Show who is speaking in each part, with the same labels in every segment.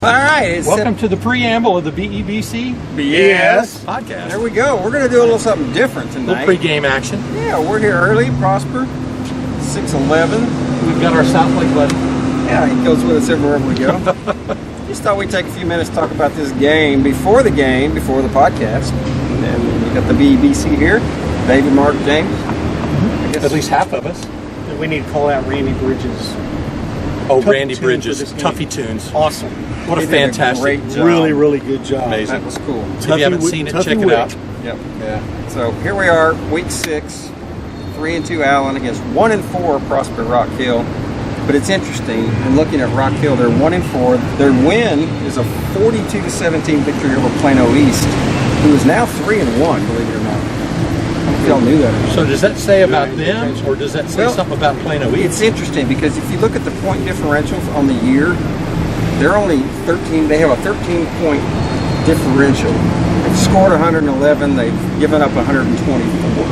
Speaker 1: All right.
Speaker 2: Welcome to the preamble of the BEBC
Speaker 1: BS
Speaker 2: Podcast.
Speaker 1: There we go. We're going to do a little something different
Speaker 2: A
Speaker 1: tonight.
Speaker 2: little pregame action.
Speaker 1: Yeah, we're here early, Prosper, 6:11.
Speaker 2: We've got our South Lake buddy.
Speaker 1: Yeah, he goes with us everywhere we go. Just thought we'd take a few minutes to talk about this game, before the podcast. And we got the BEBC here, David, Mark, James. I guess
Speaker 2: At least half of us.
Speaker 3: We need to call out Randy Bridges.
Speaker 2: Oh,
Speaker 3: Tuffy
Speaker 2: Randy
Speaker 3: tune
Speaker 2: Bridges.
Speaker 3: for this game.
Speaker 2: Tuffy tunes.
Speaker 3: Awesome.
Speaker 2: What a
Speaker 1: He did a
Speaker 2: fantastic.
Speaker 1: great job.
Speaker 3: Really, really good job.
Speaker 2: Amazing.
Speaker 1: that was cool.
Speaker 2: If you haven't seen it,
Speaker 3: Tuffy
Speaker 2: check it
Speaker 3: Wick.
Speaker 2: out.
Speaker 1: Yep.
Speaker 2: Yeah.
Speaker 1: So here we are, week 6, 3-2 Allen against 1-4 Prosper Rock Hill. But it's interesting, in looking at Rock Hill, they're 1-4. Their win is a 42-17 victory over Plano East, who is now 3-1, believe it or not. I don't know if y'all knew that.
Speaker 2: So does that say about them, or does that say
Speaker 1: Well,
Speaker 2: something about Plano East?
Speaker 1: It's interesting because if you look at the point differentials on the year, they're only 13. They have a 13-point differential. They've scored 111. They've given up 124.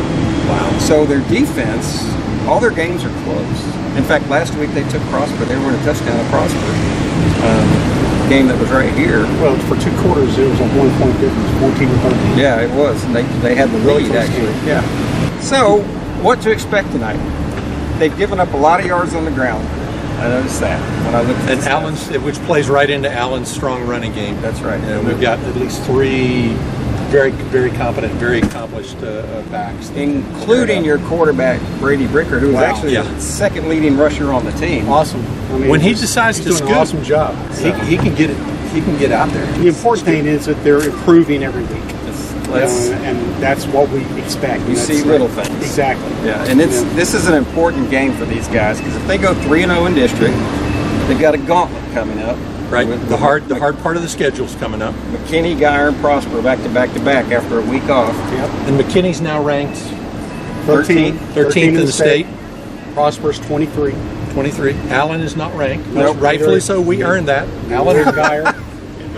Speaker 2: Wow.
Speaker 1: So their defense, all their games are close. In fact, last week they took Prosper. They were in a touchdown to Prosper. Game that was right here.
Speaker 3: Well, for 2 quarters, it was a 1-point difference, 14-13.
Speaker 1: Yeah, it was. And they had the
Speaker 3: Really
Speaker 1: lead,
Speaker 3: close
Speaker 1: actually.
Speaker 3: game.
Speaker 1: Yeah. So, what to expect tonight? They've given up a lot of yards on the ground. I noticed that when I looked at
Speaker 2: And
Speaker 1: the
Speaker 2: Allen's, which plays right into Allen's strong running game.
Speaker 1: That's right.
Speaker 2: And we've got at least 3 very, very competent, very accomplished backs.
Speaker 1: including your quarterback, Brady Bricker, who is
Speaker 3: Wow.
Speaker 1: actually
Speaker 2: Yeah.
Speaker 1: the second leading rusher on the team.
Speaker 3: Awesome. I mean,
Speaker 2: When he decides
Speaker 3: he's
Speaker 2: to
Speaker 3: doing
Speaker 2: scoot,
Speaker 3: an awesome job.
Speaker 2: he can get it. He can get out there.
Speaker 3: The important thing is that they're improving every week.
Speaker 1: Let's-
Speaker 3: And that's what we expect.
Speaker 1: You
Speaker 3: And
Speaker 1: see
Speaker 3: that's
Speaker 1: little things.
Speaker 3: Exactly.
Speaker 1: Yeah, and this is an important game for these guys because if they go 3-0 in district, they've got a gauntlet coming up.
Speaker 2: Right.
Speaker 1: With
Speaker 2: The hard part of the schedule's coming up.
Speaker 1: McKinney, Geyer, and Prosper back to back after a week off.
Speaker 3: Yep.
Speaker 2: And McKinney's now ranked
Speaker 3: 13th
Speaker 2: 13th in the state.
Speaker 3: Prosper's 23.
Speaker 2: 23. Allen is not ranked.
Speaker 1: Nope.
Speaker 2: Rightfully so. We earned that.
Speaker 3: Allen and Geyer.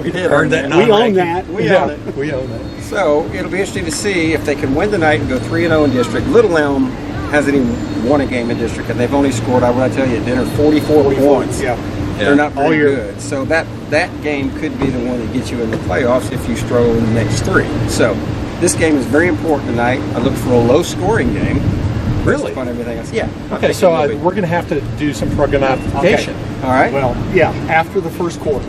Speaker 1: We did
Speaker 2: Earned that.
Speaker 3: We own
Speaker 2: non-ranking.
Speaker 3: that.
Speaker 1: We own it.
Speaker 2: We own that.
Speaker 1: So it'll be interesting to see if they can win tonight and go 3-0 in district. Little Elm hasn't even won a game in district, and they've only scored, I want to tell you, at dinner 44 points.
Speaker 3: Yeah.
Speaker 1: They're not
Speaker 3: All
Speaker 1: very
Speaker 3: year.
Speaker 1: good. So that game could be the one that gets you in the playoffs if you stroll in the next 3. So this game is very important tonight. I look for a low-scoring game.
Speaker 2: Really?
Speaker 1: Based upon everything else. Yeah. I
Speaker 2: Okay,
Speaker 1: think
Speaker 2: so
Speaker 1: it will be.
Speaker 2: we're going to have to do some prognostication.
Speaker 1: All right.
Speaker 3: Well, yeah, after the first quarter.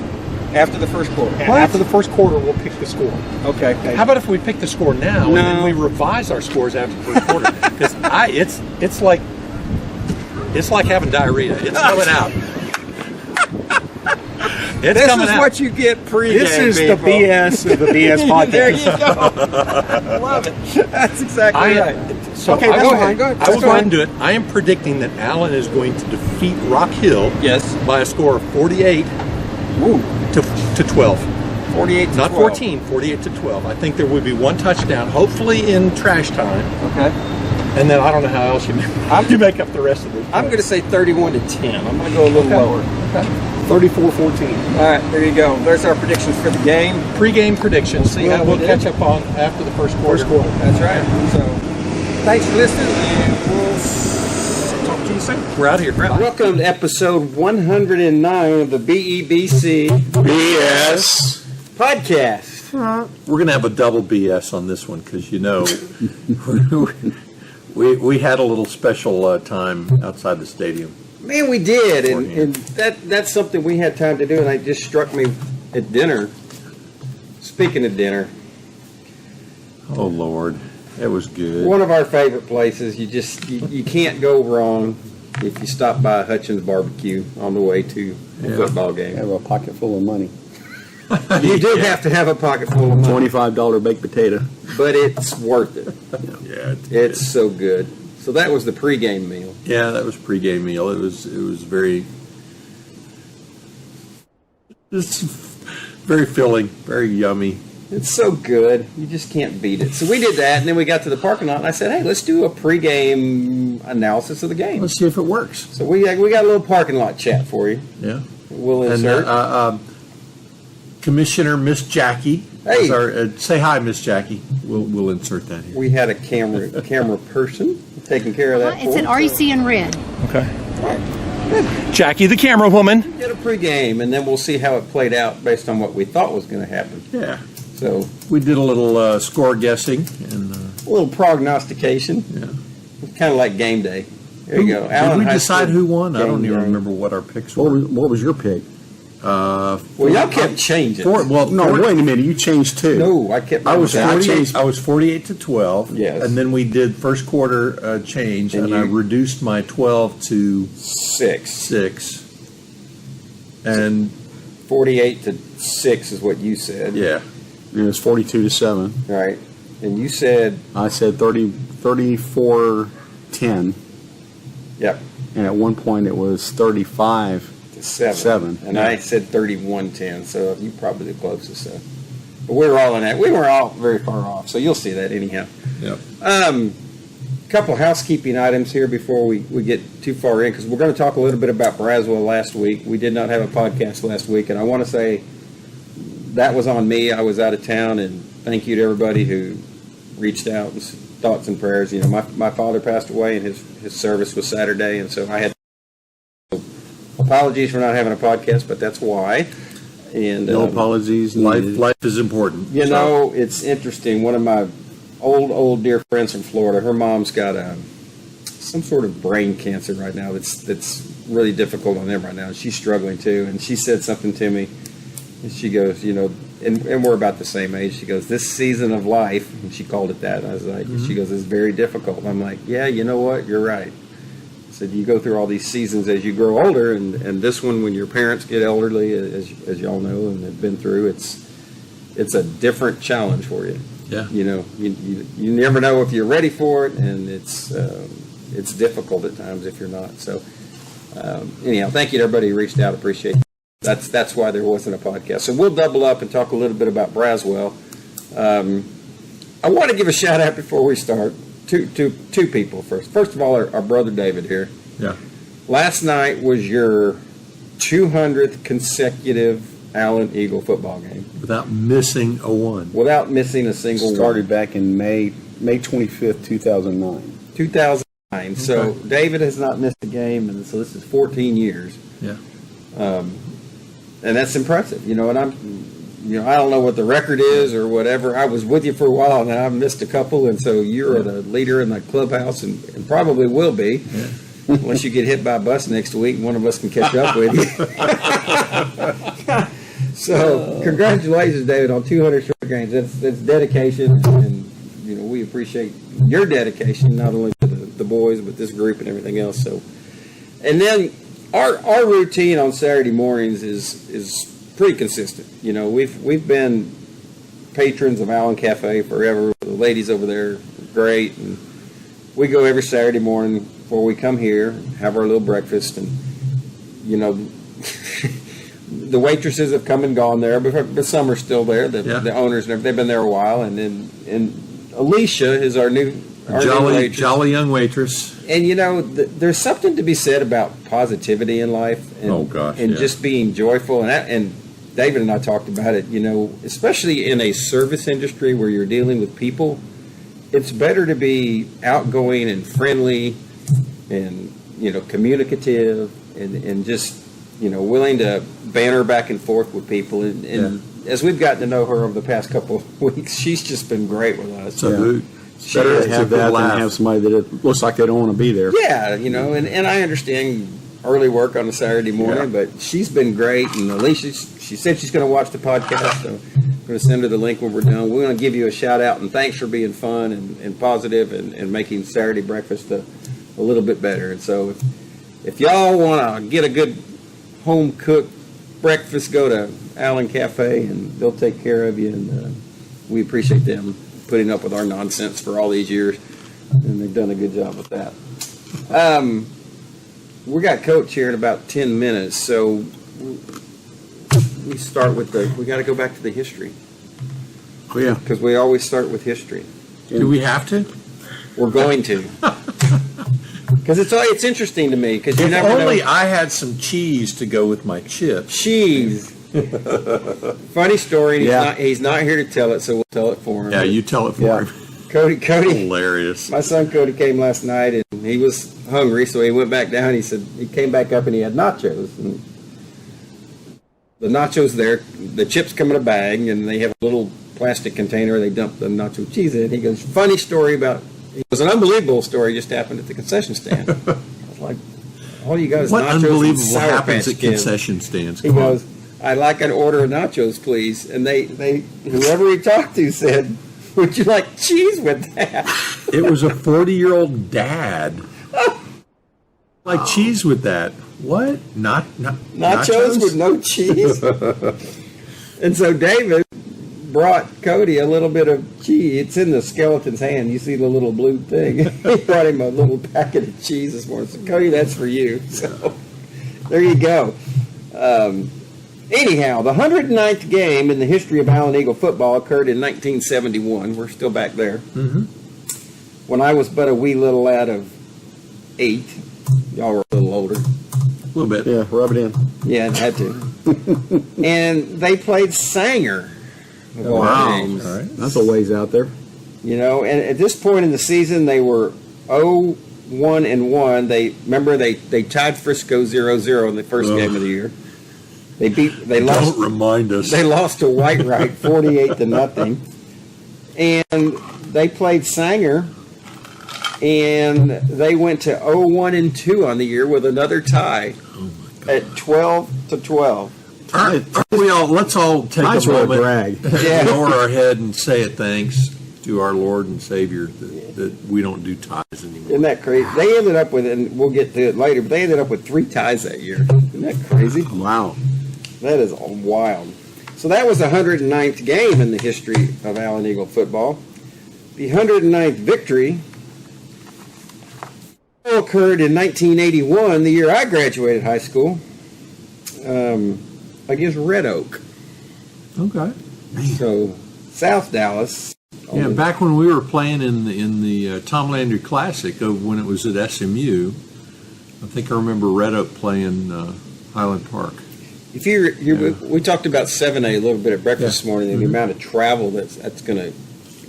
Speaker 1: After the first quarter.
Speaker 3: And after the first quarter, we'll pick the score.
Speaker 1: Okay.
Speaker 2: How about if we pick the score now and
Speaker 1: No.
Speaker 2: then we revise our scores after the first quarter? Because it's like having diarrhea. It's coming out. It's
Speaker 1: This
Speaker 2: coming
Speaker 1: is
Speaker 2: out.
Speaker 1: what you get pre-game,
Speaker 3: This is
Speaker 1: people.
Speaker 3: the BS of the BS podcast.
Speaker 1: There you go. Love it. That's exactly right.
Speaker 2: So
Speaker 3: Okay,
Speaker 2: I
Speaker 3: that's
Speaker 2: will,
Speaker 3: fine.
Speaker 1: Go ahead.
Speaker 2: I will
Speaker 1: Go
Speaker 2: go ahead
Speaker 1: ahead.
Speaker 2: and do it. I am predicting that Allen is going to defeat Rock Hill
Speaker 1: Yes.
Speaker 2: by a score of 48
Speaker 1: Ooh.
Speaker 2: to 12.
Speaker 1: 48 to
Speaker 2: Not
Speaker 1: 12.
Speaker 2: 14, 48 to 12. I think there will be one touchdown, hopefully in trash time.
Speaker 1: Okay.
Speaker 2: And then I don't know how else you make up the rest of it.
Speaker 1: I'm going to say 31 to 10. I'm going to go a little lower.
Speaker 3: 34-14.
Speaker 1: All right, there you go. There's our predictions for the game.
Speaker 2: Pre-game predictions.
Speaker 1: See how we
Speaker 2: we'll
Speaker 1: did.
Speaker 2: catch up on after the first quarter.
Speaker 1: That's right. So, thanks for listening, and we'll talk to you soon.
Speaker 2: We're out here.
Speaker 1: Welcome to episode 109 of the BEBC BS Podcast.
Speaker 2: We're going to have a double BS on this one because, we had a little special time outside the stadium.
Speaker 1: Man, we did, and that's something we had time to do, and it just struck me at dinner. Speaking of dinner,
Speaker 2: Oh, Lord. It was good.
Speaker 1: one of our favorite places. You can't go wrong if you stop by Hutchins Barbecue on the way to a football game.
Speaker 4: Have a pocket full of money.
Speaker 1: You do have to have a pocket full of money,
Speaker 4: $25 baked potato.
Speaker 1: but it's worth it.
Speaker 2: Yeah,
Speaker 1: It's so good. So that was the pregame meal.
Speaker 2: yeah, that was pregame meal. It was very filling, very yummy.
Speaker 1: It's so good. You just can't beat it. So we did that, and then we got to the parking lot, and I said, hey, let's do a pregame analysis of the game.
Speaker 2: Let's see if it works.
Speaker 1: So we got a little parking lot chat for you.
Speaker 2: Yeah.
Speaker 1: We'll
Speaker 2: And
Speaker 1: insert.
Speaker 2: Commissioner Miss Jackie.
Speaker 1: Hey.
Speaker 2: is our, say hi, Miss Jackie. We'll insert that here.
Speaker 1: We had a camera person taking care of that.
Speaker 5: It's
Speaker 1: for
Speaker 5: an
Speaker 1: us.
Speaker 5: REC in red.
Speaker 2: Okay. Jackie, the camera woman.
Speaker 1: Get a pregame, and then we'll see how it played out based on what we thought was going to happen.
Speaker 5: Yeah.
Speaker 1: So
Speaker 5: We did a little score guessing. And
Speaker 1: a little prognostication,
Speaker 5: yeah.
Speaker 1: kind of like game day. There you go.
Speaker 5: Did
Speaker 1: Allen
Speaker 5: we
Speaker 1: High
Speaker 5: decide
Speaker 1: School
Speaker 5: who won? I don't
Speaker 1: game
Speaker 5: even
Speaker 1: day.
Speaker 5: remember what our picks
Speaker 4: What
Speaker 5: were.
Speaker 4: was your pick?
Speaker 1: Well, y'all kept changing.
Speaker 4: No, wait a minute. You changed two.
Speaker 1: No, I kept.
Speaker 5: I was
Speaker 1: I
Speaker 5: 48.
Speaker 1: changed.
Speaker 5: I was 48 to 12.
Speaker 1: Yes.
Speaker 5: And then we did first quarter change,
Speaker 1: And
Speaker 5: and I
Speaker 1: you-
Speaker 5: reduced my 12 to
Speaker 1: 6.
Speaker 5: 6. And
Speaker 1: 48 to 6 is what you said.
Speaker 5: yeah,
Speaker 4: It was 42-7.
Speaker 1: Right. And you said,
Speaker 4: I said 34-10,
Speaker 1: yep,
Speaker 4: and at one point it was 35.
Speaker 1: to 7.
Speaker 4: 7.
Speaker 1: And I said 31-10, so you probably the closest. So, but we were all in that. We were all very far off, so you'll see that anyhow.
Speaker 5: yep.
Speaker 1: Couple housekeeping items here before we get too far in, because we're going to talk a little bit about Braswell last week. We did not have a podcast last week, and I want to say that was on me. I was out of town, and thank you to everybody who reached out with thoughts and prayers. You know, my father passed away, and his service was Saturday, and so I had apologies for not having a podcast, but that's why. And
Speaker 4: No apologies needed.
Speaker 5: Life is important.
Speaker 1: you know, it's interesting. One of my old dear friends from Florida, her mom's got some sort of brain cancer right now that's really difficult on them right now. She's struggling too, and she said something to me, and she goes, you know, and we're about the same age. She goes, this season of life, and she called it that. I was like, she goes, it's very difficult. And I'm like, yeah, you know what? You're right. I said, you go through all these seasons as you grow older, and this one, when your parents get elderly, as y'all know and have been through, it's a different challenge for you.
Speaker 5: Yeah.
Speaker 1: You know, you never know if you're ready for it, and it's difficult at times if you're not. So anyhow, thank you to everybody who reached out. Appreciate it. That's why there wasn't a podcast. So we'll double up and talk a little bit about Braswell. I want to give a shout out before we start. Two people first. First of all, our brother David here.
Speaker 5: Yeah.
Speaker 1: Last night was your 200th consecutive Allen Eagle football game
Speaker 5: Without missing a one.
Speaker 1: without missing a single
Speaker 4: Started
Speaker 1: one.
Speaker 4: back in May 25th, 2009.
Speaker 1: 2009. So
Speaker 5: Okay.
Speaker 1: David has not missed a game, and so this is 14 years.
Speaker 5: Yeah.
Speaker 1: And that's impressive, you know. And I don't know what the record is or whatever. I was with you for a while, and I've missed a couple, and so you're the leader in the clubhouse, and probably will be, unless you get hit by a bus next week, and one of us can catch up with you. So, congratulations, David, on 200 short games. That's dedication, and you know we appreciate your dedication, not only to the boys, but this group and everything else. So, and then our routine on Saturday mornings is pretty consistent. You know, we've been patrons of Allen Cafe forever. The ladies over there are great, and we go every Saturday morning before we come here, have our little breakfast, and you know, the waitresses have come and gone there, but some are still there. The owners, they've been there a while, and Alicia is our new waitress.
Speaker 5: Jolly young waitress.
Speaker 1: And you know, there's something to be said about positivity in life, and,
Speaker 5: Oh, gosh,
Speaker 1: and
Speaker 5: yeah.
Speaker 1: just being joyful. And David and I talked about it. You know, especially in a service industry where you're dealing with people, it's better to be outgoing and friendly, and you know, communicative, and just you know, willing to banter back and forth with people. And as we've gotten to know her over the past couple of weeks, she's just been great with us.
Speaker 5: So
Speaker 4: Yeah.
Speaker 5: it's
Speaker 4: Better
Speaker 5: it's
Speaker 4: to
Speaker 5: a
Speaker 4: have
Speaker 5: good
Speaker 4: that than
Speaker 5: laugh.
Speaker 4: have somebody that it looks like they don't want to be there.
Speaker 1: Yeah, you know, and I understand early work on a Saturday morning, but she's been great. And Alicia, she said she's going to watch the podcast, so I'm going to send her the link when we're done. We're going to give you a shout out, and thanks for being fun and positive and making Saturday breakfast a little bit better. And so if y'all want to get a good home cooked breakfast, go to Allen Cafe, and they'll take care of you. And we appreciate them putting up with our nonsense for all these years, and they've done a good job with that. We got Coach here in about 10 minutes, so we start with we got to go back to the history,
Speaker 4: Oh, yeah.
Speaker 1: because we always start with history.
Speaker 5: Do we have to?
Speaker 1: We're going to, because it's interesting to me, because you
Speaker 5: If
Speaker 1: never
Speaker 5: only
Speaker 1: know.
Speaker 5: I had some cheese to go with my chips.
Speaker 1: Cheese. Funny story.
Speaker 4: Yeah.
Speaker 1: He's not here to tell it, so we'll tell it for him.
Speaker 5: Yeah, you tell it for
Speaker 4: Yeah.
Speaker 5: him.
Speaker 1: Cody.
Speaker 5: Hilarious.
Speaker 1: My son Cody came last night and he was hungry, so he went back down. He said he came back up and he had nachos. And the nachos there, the chips come in a bag and they have a little plastic container. They dump the nacho cheese in. He goes, funny story about. It was an unbelievable story just happened at the concession stand. I was like, all you got is
Speaker 5: What
Speaker 1: nachos and
Speaker 5: unbelievable
Speaker 1: Sour
Speaker 5: happens
Speaker 1: Patch
Speaker 5: at
Speaker 1: Kids.
Speaker 5: concession stands?
Speaker 1: He
Speaker 5: Come on.
Speaker 1: goes, I'd like an order of nachos, please. And they whoever he talked to said, would you like cheese with that?
Speaker 5: It was a 40-year-old dad. Like cheese with that. What?
Speaker 1: Nachos with no cheese? And so David brought Cody a little bit of cheese. It's in the skeleton's hand. You see the little blue thing. He brought him a little packet of cheese this morning. So, Cody, that's for you. So there you go. Anyhow, the 109th game in the history of Allen Eagle football occurred in 1971. We're still back there.
Speaker 5: Mm-hmm.
Speaker 1: When I was but a wee little lad of 8. Y'all were a little older.
Speaker 5: A little bit.
Speaker 4: Yeah, rub it in.
Speaker 1: Yeah, I had to. And they played Sanger. of all
Speaker 5: Wow.
Speaker 1: games.
Speaker 5: All right.
Speaker 4: That's a ways out there.
Speaker 1: You know, and at this point in the season, they were 0-1-1. They tied Frisco 0-0 in the first game of the year. They lost.
Speaker 5: Don't remind us.
Speaker 1: They lost to Whitewright 48-0, and they played Sanger, and they went to 0-1-2 on the year with another tie at 12-12.
Speaker 5: All right, let's all take
Speaker 4: Nice
Speaker 5: a
Speaker 4: little
Speaker 5: moment,
Speaker 4: brag.
Speaker 1: Yeah.
Speaker 5: lower our head, and say a thanks to our Lord and Savior that we don't do ties anymore.
Speaker 1: Isn't that crazy? They ended up with, and we'll get to it later, but they ended up with 3 ties that year. Isn't that crazy?
Speaker 4: Wow.
Speaker 1: That is wild. So that was the 109th game in the history of Allen Eagle football. The 109th victory occurred in 1981, the year I graduated high school, against Red Oak.
Speaker 5: Okay.
Speaker 1: So South Dallas.
Speaker 5: Yeah, back when we were playing in the Tom Landry Classic, when it was at SMU, I think I remember Red Oak playing Highland Park.
Speaker 1: If we talked about 7A a little bit at breakfast this morning, and the amount of travel that's going to,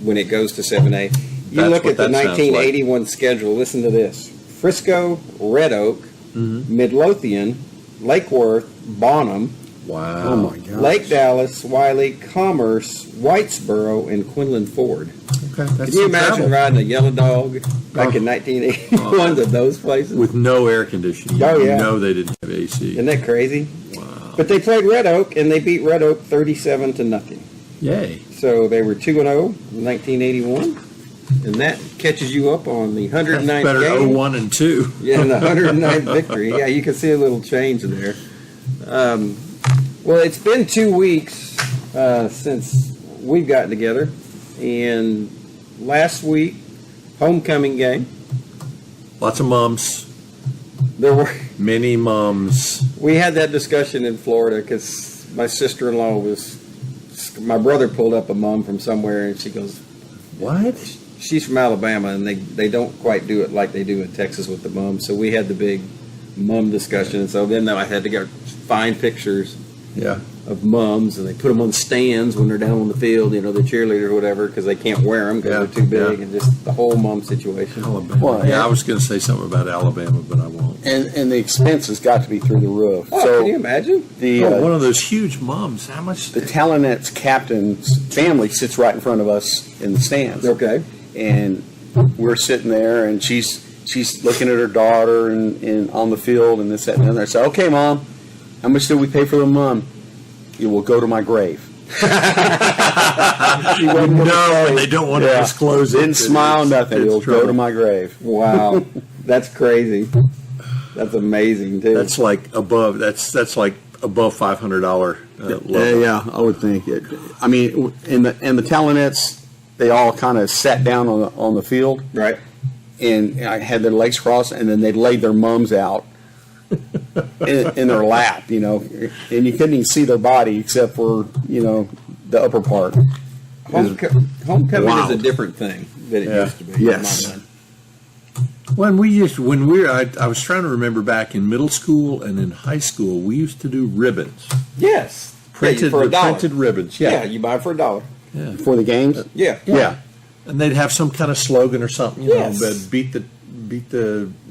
Speaker 1: when it goes to 7A. You
Speaker 5: That's
Speaker 1: look
Speaker 5: what
Speaker 1: at the
Speaker 5: that sounds
Speaker 1: 1981 schedule. Listen to this: Frisco, Red Oak, Midlothian, Lake Worth, Bonham,
Speaker 5: Wow.
Speaker 4: Oh, my God.
Speaker 1: Lake Dallas, Wiley, Commerce, Whitesboro, and Quinlan Ford.
Speaker 5: Okay, that's
Speaker 1: Can you
Speaker 5: some
Speaker 1: imagine
Speaker 5: travel.
Speaker 1: riding a Yellow Dog back in 1981 to those places?
Speaker 5: With no air conditioning?
Speaker 1: Oh, yeah.
Speaker 5: You know they didn't have AC.
Speaker 1: Isn't that crazy?
Speaker 5: Wow.
Speaker 1: But they played Red Oak, and they beat Red Oak 37-0.
Speaker 5: Yay.
Speaker 1: So they were 2-0 in 1981, and that catches you up on the 109th
Speaker 5: That's better
Speaker 1: game.
Speaker 5: 0-1 and 2.
Speaker 1: Yeah, and the 109th victory. Yeah, you can see a little change there. Well, it's been 2 weeks since we've gotten together, and last week, homecoming game.
Speaker 5: Lots of mums.
Speaker 1: There were.
Speaker 5: Many mums.
Speaker 1: We had that discussion in Florida because my sister-in-law my brother pulled up a mom from somewhere, and she goes,
Speaker 5: What?
Speaker 1: she's from Alabama, and they don't quite do it like they do in Texas with the mums. So we had the big mum discussion, and so then I had to go find pictures
Speaker 5: Yeah.
Speaker 1: of mums, and they put them on stands when they're down on the field, the cheerleader or whatever, because they can't wear them because
Speaker 5: Yeah,
Speaker 1: they're too big,
Speaker 5: yeah.
Speaker 1: and just the whole mum situation.
Speaker 5: Alabama.
Speaker 4: Well,
Speaker 5: yeah, I was going to say something about Alabama, but I won't.
Speaker 4: And the expense has got to be through the roof.
Speaker 1: Oh, can you imagine?
Speaker 4: the
Speaker 5: One of those huge mums. How much?
Speaker 4: the Talonette's captain's family sits right in front of us in the stands.
Speaker 1: Okay.
Speaker 4: And we're sitting there, and she's looking at her daughter and on the field and this, that, and the other. I said, okay, Mom, how much did we pay for the mum? You will go to my grave.
Speaker 5: No, and they don't want to disclose it.
Speaker 4: Didn't smile, nothing.
Speaker 5: It's
Speaker 4: You'll go
Speaker 5: trouble.
Speaker 4: to my grave.
Speaker 1: Wow. That's crazy. That's amazing, too.
Speaker 5: That's like above. That's like above $500 level.
Speaker 4: Yeah, I would think it. I mean, and the Talonettes, they all kind of sat down on the field,
Speaker 1: right.
Speaker 4: and I had their legs crossed, and then they laid their mums out in their lap, and you couldn't even see their body except for the upper part.
Speaker 1: Homecoming
Speaker 4: Wow.
Speaker 1: is a different thing than it
Speaker 5: Yeah.
Speaker 1: used to be.
Speaker 4: Yes.
Speaker 1: In my mind.
Speaker 5: I was trying to remember back in middle school and in high school, we used to do ribbons.
Speaker 1: Yes.
Speaker 5: Printed,
Speaker 1: for $1.
Speaker 5: printed ribbons.
Speaker 1: Yeah,
Speaker 5: Yeah.
Speaker 1: you buy it for $1.
Speaker 5: Yeah.
Speaker 4: For the games?
Speaker 1: Yeah.
Speaker 4: Yeah.
Speaker 5: And they'd have some kind of slogan or something, you
Speaker 1: Yes.
Speaker 5: know, but beat the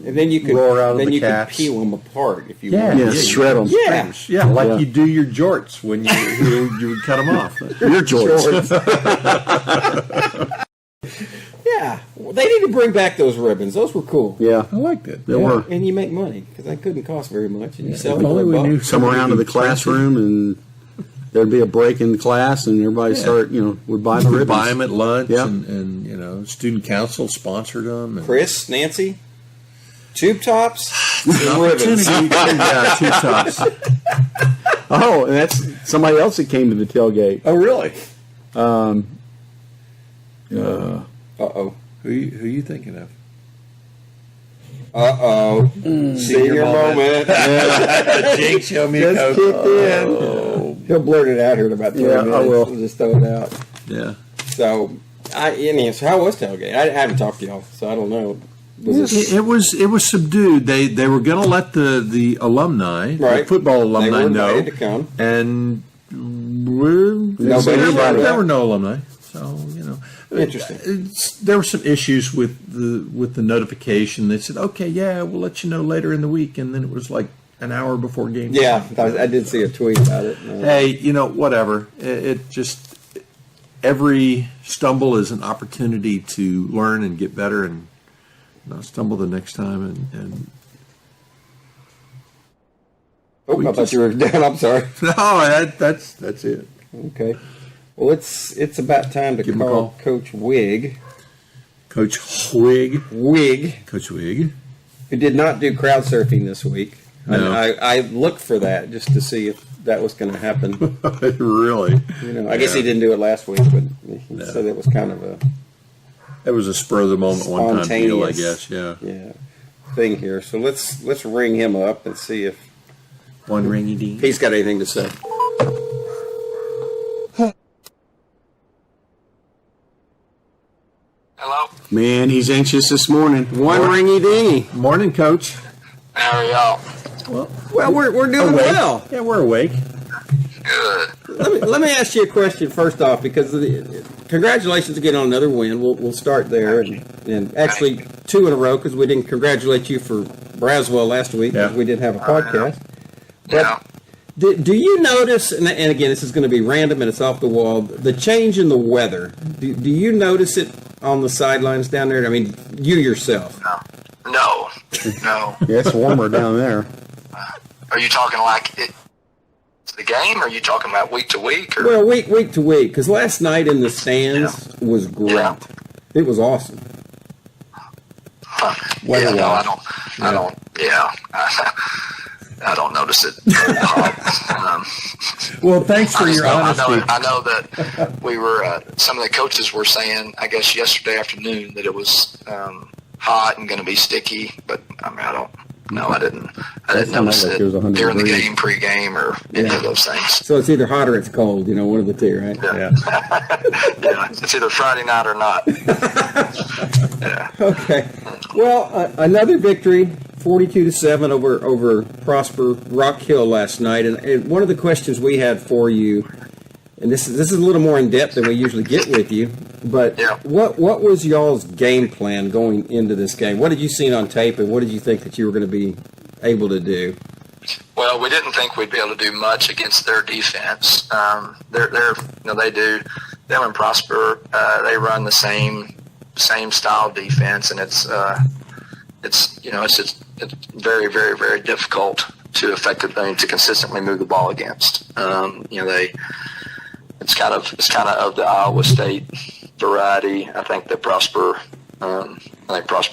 Speaker 1: And then you could
Speaker 5: roar out of
Speaker 1: then
Speaker 5: the
Speaker 1: you
Speaker 5: cats.
Speaker 1: could peel them apart if you
Speaker 5: Yeah.
Speaker 1: wanted.
Speaker 4: Yeah, shred them.
Speaker 1: Yeah.
Speaker 5: Yeah, like
Speaker 4: Yeah.
Speaker 5: you do your jorts when you would cut them off.
Speaker 4: Your George.
Speaker 1: Yeah. Well, they need to bring back those ribbons. Those were cool.
Speaker 4: Yeah,
Speaker 5: I liked it.
Speaker 4: they were.
Speaker 1: And you make money because they couldn't cost very much, and you sell
Speaker 5: If
Speaker 1: them for
Speaker 5: only we
Speaker 1: $1.
Speaker 5: knew
Speaker 4: Come around to the classroom and there'd be a break in the class and everybody would buy the
Speaker 5: We'd
Speaker 4: ribbons.
Speaker 5: buy them at lunch,
Speaker 4: Yeah.
Speaker 5: and you know, student council sponsored them. And
Speaker 1: Chris, Nancy, tube tops, and ribbons.
Speaker 5: yeah, two tops.
Speaker 4: Oh, and that's somebody else that came to the tailgate.
Speaker 1: Oh, really?
Speaker 4: Uh,
Speaker 1: Uh-oh.
Speaker 5: Who you thinking of?
Speaker 1: Uh-oh. Senior moment.
Speaker 5: Jake, show me
Speaker 1: Just
Speaker 5: a
Speaker 1: kicked
Speaker 5: Coke.
Speaker 1: in. He'll blurt it out here in about 3
Speaker 4: Yeah, I
Speaker 1: minutes.
Speaker 4: will.
Speaker 1: We'll just throw it out.
Speaker 5: Yeah.
Speaker 1: So, so how was tailgate? I haven't talked to y'all, so I don't know. Was it,
Speaker 5: It was subdued. They were going to let the alumni, the
Speaker 1: Right.
Speaker 5: football
Speaker 1: they
Speaker 5: alumni,
Speaker 1: were
Speaker 5: know,
Speaker 1: invited to come.
Speaker 5: and
Speaker 1: Nobody
Speaker 5: there were
Speaker 1: showed
Speaker 5: no alumni. So you know,
Speaker 1: Interesting.
Speaker 5: there were some issues with the notification. They said, "Okay, yeah, we'll let you know later in the week," and then it was like an hour before game.
Speaker 1: Yeah, I did see a tweet about it.
Speaker 5: Hey, you know, whatever. It just every stumble is an opportunity to learn and get better, and not stumble the next time. And
Speaker 1: Oh, I thought you were down. I'm sorry.
Speaker 5: no, that's it.
Speaker 1: Okay. Well, it's about time to
Speaker 5: Give him a
Speaker 1: call
Speaker 5: call.
Speaker 1: Coach Wig,
Speaker 5: Coach Wig,
Speaker 1: who did not do crowd surfing this week.
Speaker 5: No.
Speaker 1: I looked for that just to see if that was going to happen.
Speaker 5: really.
Speaker 1: You know, I guess he didn't do it last week, but he said it was kind of a
Speaker 5: That was a spur of the moment, one time deal, I
Speaker 1: Spontaneous.
Speaker 5: guess. Yeah.
Speaker 1: thing here. So let's ring him up and see if
Speaker 5: One ringy ding.
Speaker 1: he's got anything to say.
Speaker 6: Hello?
Speaker 4: Man, he's anxious this morning. One ringy dingy.
Speaker 5: Morning, Coach.
Speaker 6: How are y'all?
Speaker 1: Well, we're doing
Speaker 5: Awake.
Speaker 1: well.
Speaker 5: Yeah, we're awake.
Speaker 6: Good.
Speaker 1: Let me ask you a question first off, because congratulations again on another win. We'll start there, and actually 2 in a row because we didn't congratulate you for Braswell last week because
Speaker 5: Yeah.
Speaker 1: we didn't have a podcast.
Speaker 6: Yeah.
Speaker 1: Do you notice, and again, this is going to be random and it's off the wall, the change in the weather? Do you notice it on the sidelines down there? I mean, you yourself.
Speaker 6: No. No.
Speaker 4: Yeah, it's warmer down there.
Speaker 6: Are you talking like it's the game? Or are you talking about week to week? Or?
Speaker 1: Well, week to week, because last night in the stands was great.
Speaker 6: Yeah.
Speaker 1: It was awesome.
Speaker 6: Yeah, no, I don't, yeah. I don't notice it.
Speaker 5: Well, thanks for
Speaker 6: I just
Speaker 5: your
Speaker 6: know,
Speaker 5: honesty.
Speaker 6: I know that we were, some of the coaches were saying, I guess yesterday afternoon, that it was hot and going to be sticky, but I mean, I didn't notice
Speaker 4: like
Speaker 6: it
Speaker 4: it was 100
Speaker 6: during the
Speaker 4: degrees.
Speaker 6: game, pregame, or any of those things.
Speaker 1: So it's either hot or it's cold, one of the two, right?
Speaker 5: Yeah.
Speaker 6: Yeah, it's either Friday night or not. Yeah.
Speaker 1: Okay. Well, another victory, 42-7 over Prosper Rock Hill last night. And one of the questions we had for you, and this is a little more in depth than we usually get with you, but
Speaker 6: Yeah.
Speaker 1: what was y'all's game plan going into this game? What did you see on tape, and what did you think that you were going to be able to do?
Speaker 6: Well, we didn't think we'd be able to do much against their defense. They do. Them and Prosper, they run the same style defense, and it's very, very, very difficult to effectively to consistently move the ball against. It's kind of the Iowa State variety. I think that Prosper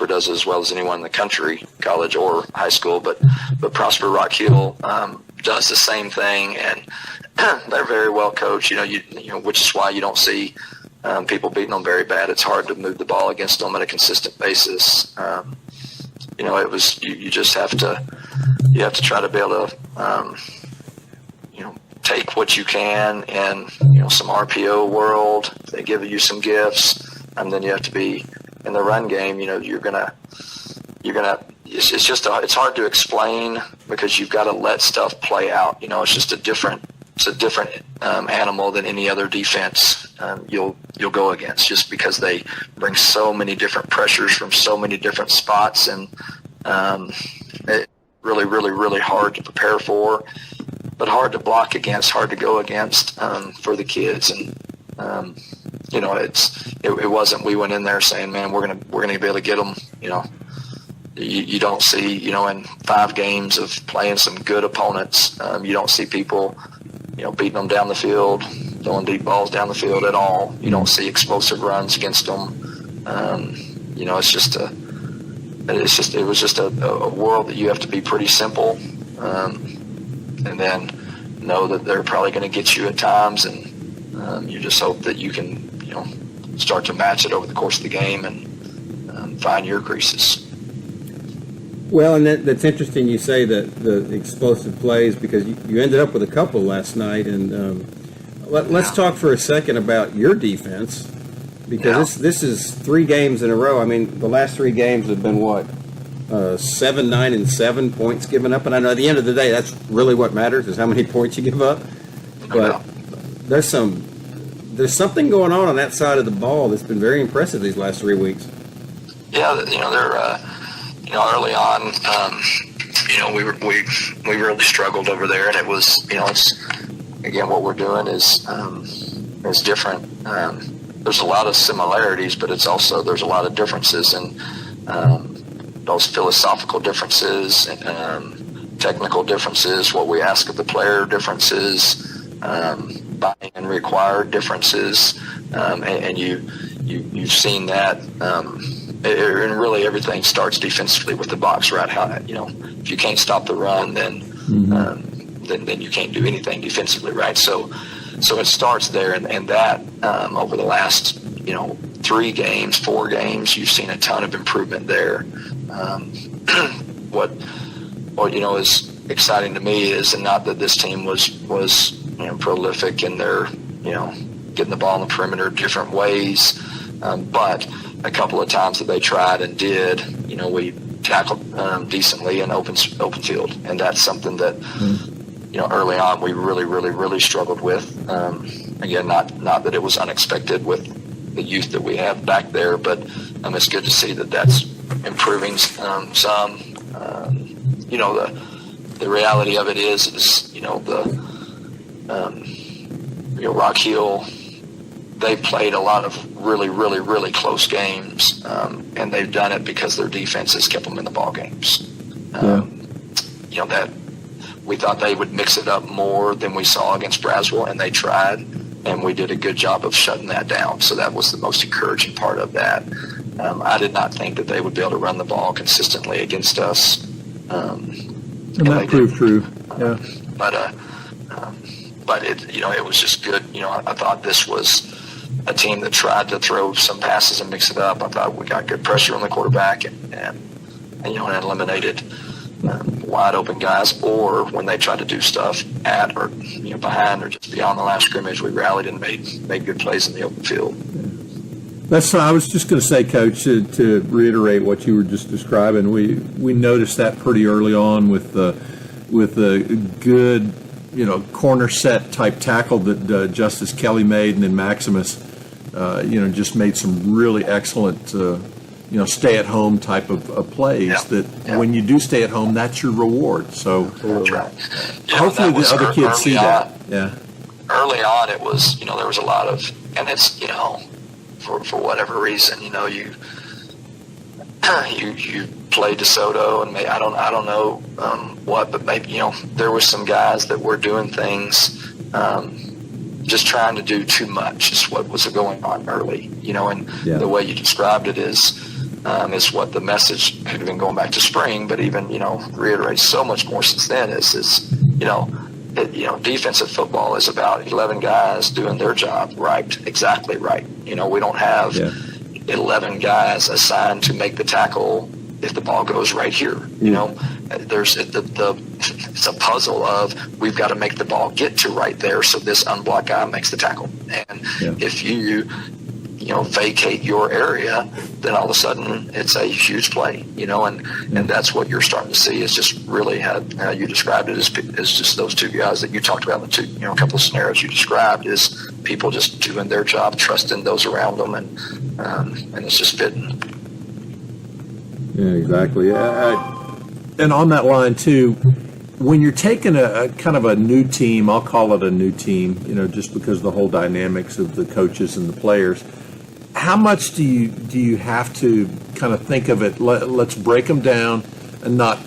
Speaker 6: does as well as anyone in the country, college or high school. But Prosper Rock Hill does the same thing, and they're very well coached. Which is why you don't see people beating them very bad. It's hard to move the ball against them on a consistent basis. You just have to try to be able to take what you can in some RPO world. They give you some gifts, and then you have to be in the run game. It's hard to explain because you've got to let stuff play out. It's a different animal than any other defense you'll you'll go against, just because they bring so many different pressures from so many different spots, and it really, really, really hard to prepare for, but hard to block against, hard to go against for the kids. And it wasn't, we went in there saying, man, we're gonna be able to get them. You don't see, in 5 games of playing some good opponents, you don't see people, beating them down the field, throwing deep balls down the field at all. You don't see explosive runs against them. It was just a world that you have to be pretty simple, and then know that they're probably going to get you at times, and you just hope that you can, start to match it over the course of the game and find your creases.
Speaker 1: Well, and that's interesting you say that the explosive plays, because you ended up with a couple last night. And let's talk for a second about your defense, because this is 3 games in a row. I mean, the last 3 games have been 7, 9, and 7 points given up. And I know at the end of the day, that's really what matters, is how many points you give up. But there's something going on that side of the ball that's been very impressive these last 3 weeks.
Speaker 6: Yeah, they're early on, we really struggled over there, and it was, it's, again, what we're doing is different. There's a lot of similarities, but there's a lot of differences, and those philosophical differences, and technical differences, what we ask of the player differences, buying and required differences, and you've seen that. And really, everything starts defensively with the box, right? If you can't stop the run, then you can't do anything defensively, right? So it starts there, and that over the last 3 games, 4 games, you've seen a ton of improvement there. What is exciting to me is, and not that this team was prolific in their getting the ball on the perimeter different ways, but a couple of times that they tried and did, we tackled decently in open field, and that's something that early on we really, really, really struggled with. Again, not that it was unexpected with the youth that we have back there, but it's good to see that that's improving some. The reality of it is Rock Hill, they've played a lot of really, really, really close games, and they've done it because their defense has kept them in the ball games. That we thought they would mix it up more than we saw against Braswell, and they tried, and we did a good job of shutting that down. So that was the most encouraging part of that. I did not think that they would be able to run the ball consistently against us.
Speaker 5: And that proved true. Yeah.
Speaker 6: But it was just good. I thought this was a team that tried to throw some passes and mix it up. I thought we got good pressure on the quarterback and eliminated wide open guys, or when they tried to do stuff at or behind or just beyond the line of scrimmage, we rallied and made good plays in the open field.
Speaker 5: I was just going to say, Coach, to reiterate what you were just describing. We noticed that pretty early on with the good corner set type tackle that Justice Kelly made, and then Maximus just made some really excellent stay at home type of plays. When you do stay at home, that's your reward. So
Speaker 6: that's right.
Speaker 5: Hopefully the other kids see that. Yeah.
Speaker 6: Early on, it was there was a lot of, and it's for whatever reason you played DeSoto, and I don't know what, but maybe there were some guys that were doing things just trying to do too much is what was going on early, and the way you described it is what the message could have been going back to spring, but even reiterates so much more since then is defensive football is about 11 guys doing their job exactly right. We don't have 11 guys assigned to make the tackle if the ball goes right here. There's it's a puzzle of we've got to make the ball get to right there so this unblocked guy makes the tackle. And if you vacate your area, then all of a sudden it's a huge play, and that's what you're starting to see is just really how you described it is just those 2 guys that you talked about, a couple of scenarios you described is people just doing their job, trusting those around them, and it's just fitting.
Speaker 5: Yeah, exactly. And on that line too, when you're taking a kind of a new team, I'll call it a new team, just because of the whole dynamics of the coaches and the players. How much do you have to kind of think of it? Let's break them down, and not,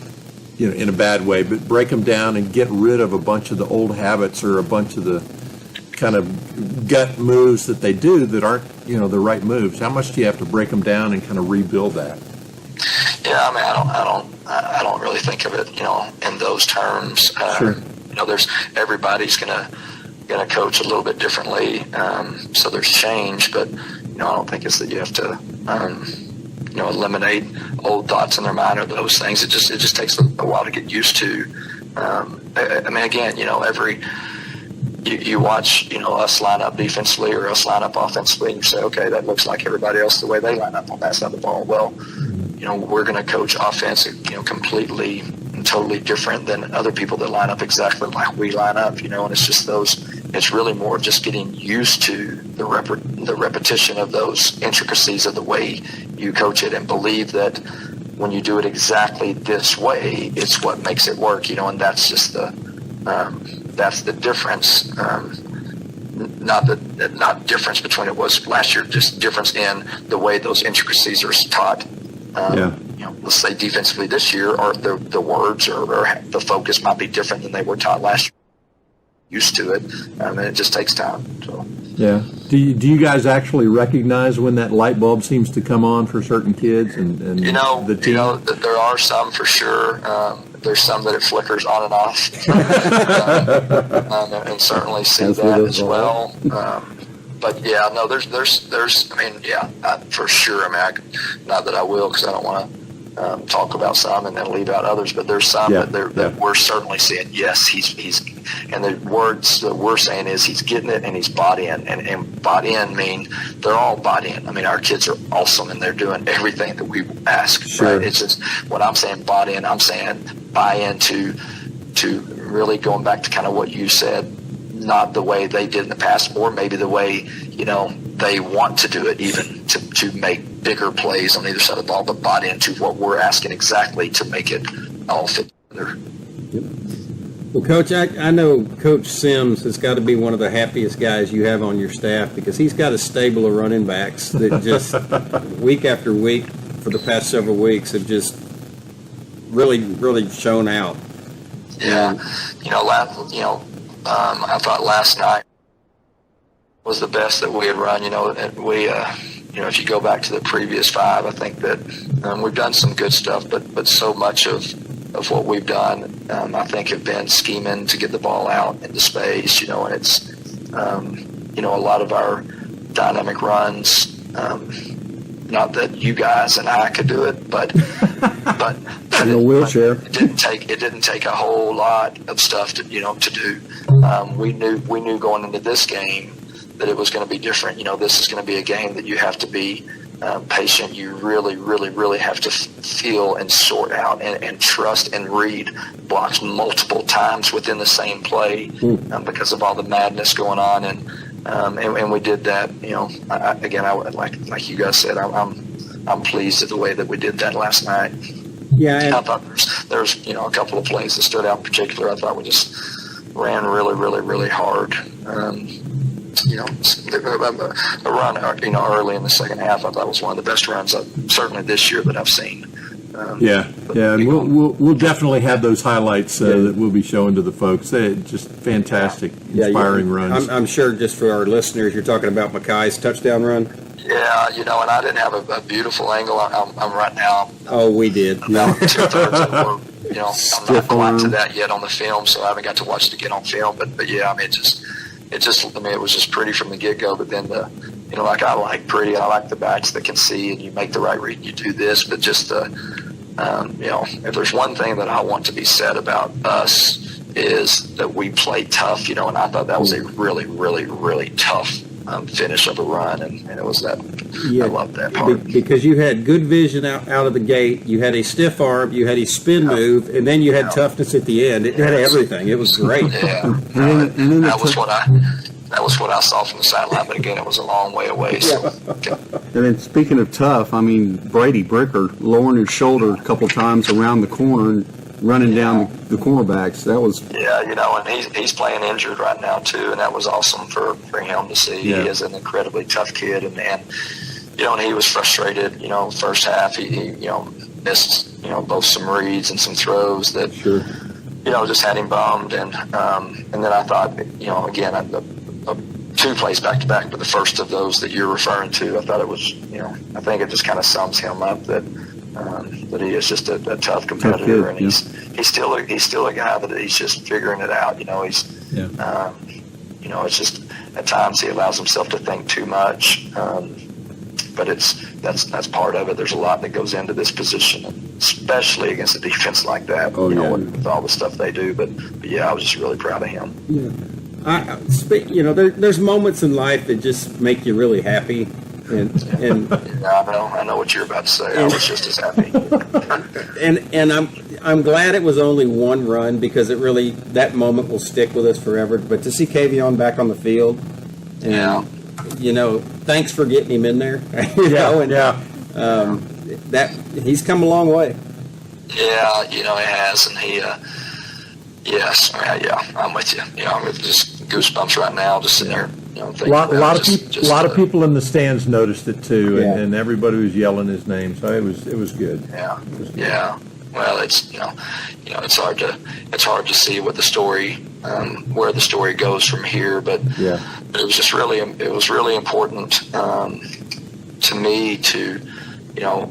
Speaker 5: in a bad way, but break them down and get rid of a bunch of the old habits or a bunch of the kind of gut moves that they do that aren't, the right moves. How much do you have to break them down and kind of rebuild that?
Speaker 6: Yeah, I mean, I don't really think of it, in those terms.
Speaker 5: Sure.
Speaker 6: Everybody's gonna coach a little bit differently, so there's change, but I don't think it's that you have to eliminate old thoughts in their mind or those things. It just takes a while to get used to. I mean, again, you watch us line up defensively or us line up offensively, and you say, okay, that looks like everybody else the way they line up on that side of the ball. Well, we're going to coach offense, completely and totally different than other people that line up exactly like we line up, and it's just it's really more of just getting used to the repetition of those intricacies of the way you coach it, and believe that when you do it exactly this way, it's what makes it work, and that's just that's the difference. Not difference between it was last year, just difference in the way those intricacies are taught. Let's say defensively this year, or the words or the focus might be different than they were taught last year. Used to it, and it just takes time. So. Yeah.
Speaker 5: Do you guys actually recognize when that light bulb seems to come on for certain kids and the team?
Speaker 6: There are some for sure. There's some that it flickers on and off, and certainly see that as well. But yeah, no, there's. I mean, yeah, for sure. I mean, not that I will, because I don't want to talk about some and then leave out others. But there's some that we're certainly seeing. Yes, he's, and the words that we're saying is he's getting it and he's bought in. And bought in mean they're all bought in. I mean, our kids are awesome and they're doing everything that we ask.
Speaker 5: Sure.
Speaker 6: Right? It's just when I'm saying bought in, I'm saying buy into to really going back to kind of what you said. Not the way they did in the past, or maybe the way, they want to do it, even to make bigger plays on either side of the ball, but bought into what we're asking exactly to make it all fit together.
Speaker 1: Yep. Well, Coach, I know Coach Sims has got to be one of the happiest guys you have on your staff, because he's got a stable of running backs that just week after week for the past several weeks have just really, really shown out.
Speaker 6: Yeah. I thought last night was the best that we had run, and we, if you go back to the previous 5, I think that we've done some good stuff, but so much of what we've done, I think, have been scheming to get the ball out into space, and it's, a lot of our dynamic runs, not that you guys and I could do it, but
Speaker 1: in a wheelchair.
Speaker 6: It didn't take a whole lot of stuff to do. We knew going into this game that it was going to be different. This is going to be a game that you have to be patient. You really, really, really have to feel and sort out and trust and read blocks multiple times within the same play because of all the madness going on. And we did that. I like you guys said, I'm pleased at the way that we did that last night.
Speaker 1: Yeah,
Speaker 6: I thought there's a couple of plays that stood out in particular. I thought we just ran really, really, really hard. A run, early in the second half, I thought was one of the best runs certainly this year that I've seen.
Speaker 5: And we'll definitely have those highlights that we'll be showing to the folks. They're just fantastic, inspiring runs.
Speaker 1: I'm sure just for our listeners, you're talking about Mackay's touchdown run.
Speaker 6: Yeah, and I didn't have a beautiful angle. I'm right now.
Speaker 1: We did.
Speaker 6: About 2/3 I'm not quite to that yet on the film, so I haven't got to watch it again on film. But yeah, I mean, it was just pretty from the get-go. But then I like pretty. I like the backs that can see, and you make the right read, and you do this. But just if there's one thing that I want to be said about us is that we play tough. And I thought that was a really, really, really tough finish of a run, and it was that. I love that part
Speaker 1: because you had good vision out of the gate. You had a stiff arm, you had a spin move, and then you had toughness at the end. It had everything. It was great.
Speaker 6: Yeah, that was what that was what I saw from the sideline. But again, it was a long way away. So,
Speaker 4: And then speaking of tough, I mean, Brady Bricker lowering his shoulder a couple times around the corner and running down the cornerbacks. That was
Speaker 6: yeah, and he's playing injured right now too, and that was awesome for him to see.
Speaker 4: Yeah.
Speaker 6: He is an incredibly tough kid, and and he was frustrated. First half he missed both some reads and some throws that just had him bummed, and then I thought again two plays back to back, but the first of those that you're referring to, I thought it was I think it just kind of sums him up that he is just a tough competitor, and he's still a guy that he's just figuring it out. It's just at times he allows himself to think too much, but that's part of it. There's a lot that goes into this position, especially against a defense like that. With all the stuff they do. But I was just really proud of him.
Speaker 1: Yeah. There's moments in life that just make you really happy. And
Speaker 6: I know what you're about to say. I was just as happy.
Speaker 1: and I'm glad it was only one run, because it really, that moment will stick with us forever. But to see Kavion back on the field, and thanks for getting him in there. That he's come a long way.
Speaker 6: Yeah, he has, and he. Yes, I'm with you. I'm with just goosebumps right now, just sitting there.
Speaker 5: A lot of people in the stands noticed it too, and everybody was yelling his name. So it was good.
Speaker 6: Yeah, yeah. Well, it's it's hard to see what the story, where the story goes from here. But it was just really important to me to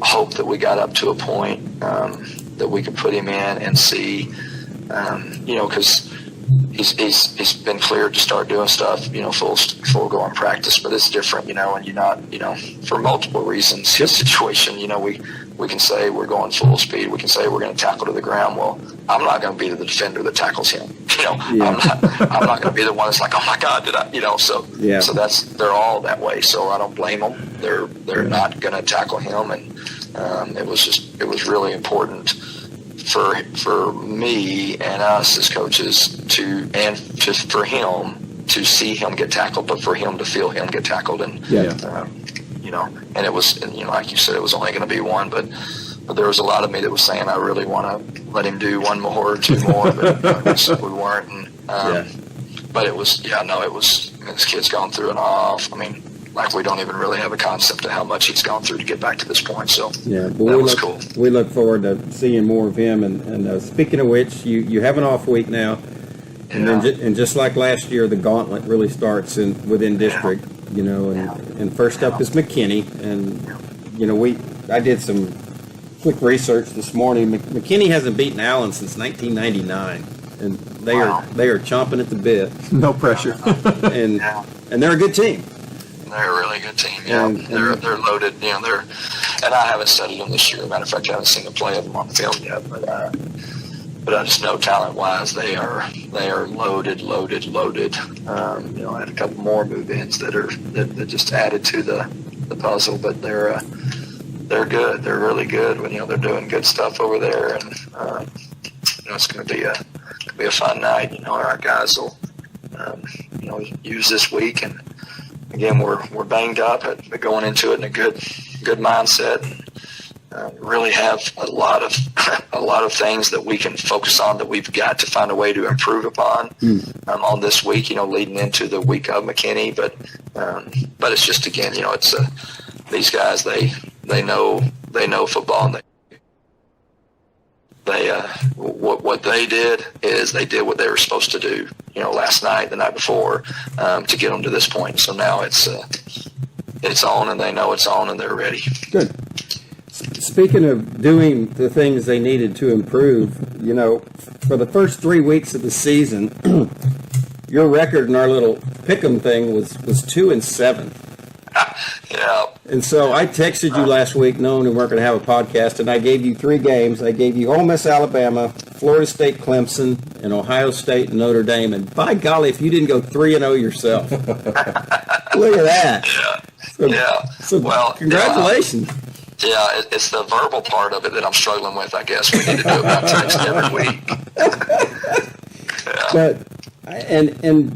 Speaker 6: hope that we got up to a point that we could put him in and see, because. He's been cleared to start doing stuff, full go on practice, but it's different, and you're not, for multiple reasons. His situation, we can say we're going full speed. We can say we're going to tackle to the ground. Well, I'm not going to be the defender that tackles him. I'm not going to be the one that's like, oh my God, did I, so they're all that way. So I don't blame them. They're not going to tackle him. And it was really important for me and us as coaches for him to see him get tackled, but for him to feel him get tackled, and and it was, like you said, it was only going to be one, but there was a lot of me that was saying I really want to let him do one more or two more, but we weren't. And, but it was, this kid's gone through an off. Like we don't even really have a concept of how much he's gone through to get back to this point. So that was cool.
Speaker 1: We look forward to seeing more of him. And speaking of which, you have an off week now, and just like last year, the gauntlet really starts within district. And first up is McKinney, and I did some quick research this morning. McKinney hasn't beaten Allen since 1999, and they are chomping at the bit.
Speaker 5: No pressure,
Speaker 1: and they're a good team.
Speaker 6: They're a really good team. Yeah, they're loaded. And I haven't studied them this year. Matter of fact, I haven't seen a play of them on the film yet. But I just know talent-wise, they are loaded. I had a couple more move-ins that just added to the puzzle, but they're good. They're really good. They're doing good stuff over there, and it's going to be a fun night. Our guys will use this week, and again, we're banged up, but going into it in a good mindset. Really have a lot of things that we can focus on, that we've got to find a way to improve upon on this week. Leading into the week of McKinney, but it's just, again, it's these guys, they know football, and what they did is they did what they were supposed to do, last night, the night before, to get them to this point. So now it's on, and they know it's on, and they're ready.
Speaker 1: Good. Speaking of doing the things they needed to improve, for the first 3 weeks of the season, your record in our little pick'em thing was 2-7.
Speaker 6: Yeah.
Speaker 1: And so I texted you last week knowing we weren't going to have a podcast, and I gave you 3 games. I gave you Ole Miss, Alabama, Florida State, Clemson, and Ohio State, and Notre Dame. And by golly, if you didn't go 3-0 yourself. Look at that.
Speaker 6: Yeah.
Speaker 1: So congratulations.
Speaker 6: Yeah, it's the verbal part of it that I'm struggling with, I guess. We need to do it by text every week.
Speaker 1: But, and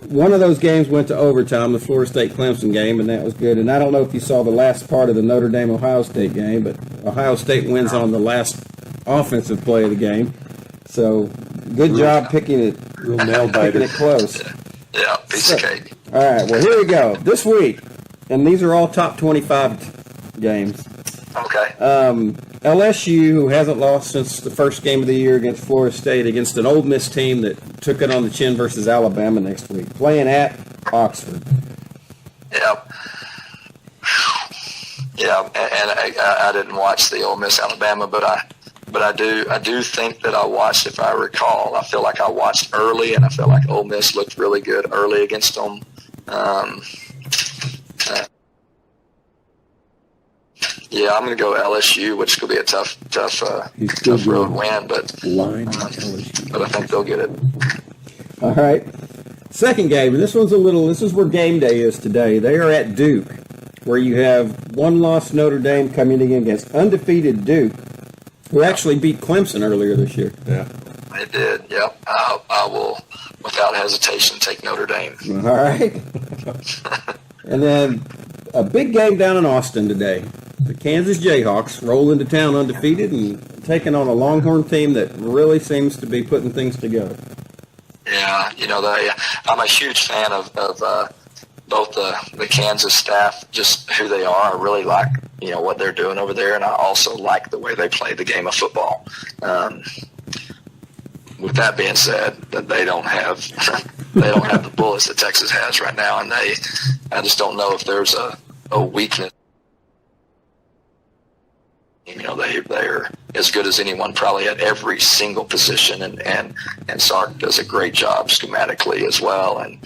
Speaker 1: one of those games went to overtime, the Florida State-Clemson game, and that was good. And I don't know if you saw the last part of the Notre Dame-Ohio State game, but Ohio State wins on the last offensive play of the game. So good job picking it,
Speaker 5: Real nail biter.
Speaker 1: picking it close.
Speaker 6: Yeah, piece of cake.
Speaker 1: All right, well, here we go. This week, and these are all top 25 games.
Speaker 6: Okay.
Speaker 1: LSU, who hasn't lost since the first game of the year against Florida State, against an Ole Miss team that took it on the chin versus Alabama next week, playing at Oxford.
Speaker 6: Yep. Yeah, and I didn't watch the Ole Miss Alabama, but I do think that I watched, if I recall. I feel like I watched early, and I feel like Ole Miss looked really good early against them. Yeah, I'm going to go LSU, which could be a tough road win, but I think they'll get it.
Speaker 1: All right. Second game, and this is where game day is today. They are at Duke, where you have one-loss Notre Dame coming in against undefeated Duke, who actually beat Clemson earlier this year.
Speaker 5: Yeah.
Speaker 6: They did, yep. I will, without hesitation, take Notre Dame.
Speaker 1: All right. And then a big game down in Austin today. The Kansas Jayhawks roll into town undefeated and taking on a Longhorn team that really seems to be putting things together.
Speaker 6: Yeah, I'm a huge fan of both the Kansas staff, just who they are. I really like, what they're doing over there, and I also like the way they play the game of football. With that being said, that they don't have the bullets that Texas has right now, and I just don't know if there's a weakness. They're as good as anyone probably at every single position, and Sark does a great job schematically as well. And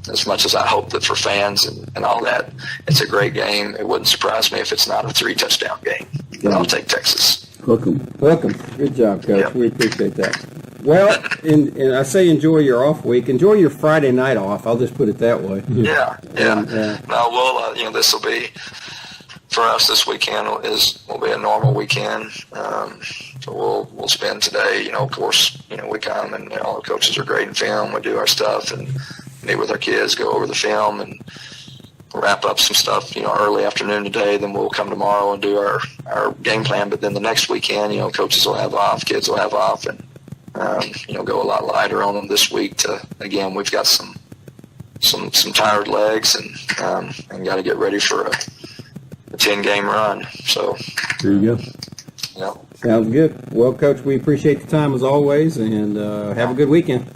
Speaker 6: as much as I hope that for fans and all that, it's a great game. It wouldn't surprise me if it's not a 3-touchdown game. But I'll take Texas.
Speaker 1: Welcome. Good job, Coach.
Speaker 6: Yep.
Speaker 1: We appreciate that. Well, and I say enjoy your off week. Enjoy your Friday night off. I'll just put it that way.
Speaker 6: Yeah. No, we'll. This will be. For us, this weekend will be a normal weekend. So we'll spend today. Of course, we come and all the coaches are grading film. We do our stuff and meet with our kids, go over the film, and wrap up some stuff. Early afternoon today. Then we'll come tomorrow and do our game plan. But then the next weekend, coaches will have off, kids will have off, and go a lot lighter on them this week. Again, we've got some tired legs and got to get ready for a 10-game run. So
Speaker 5: There you go.
Speaker 6: Yeah.
Speaker 1: Sounds good. Well, Coach, we appreciate the time as always, and have a good weekend.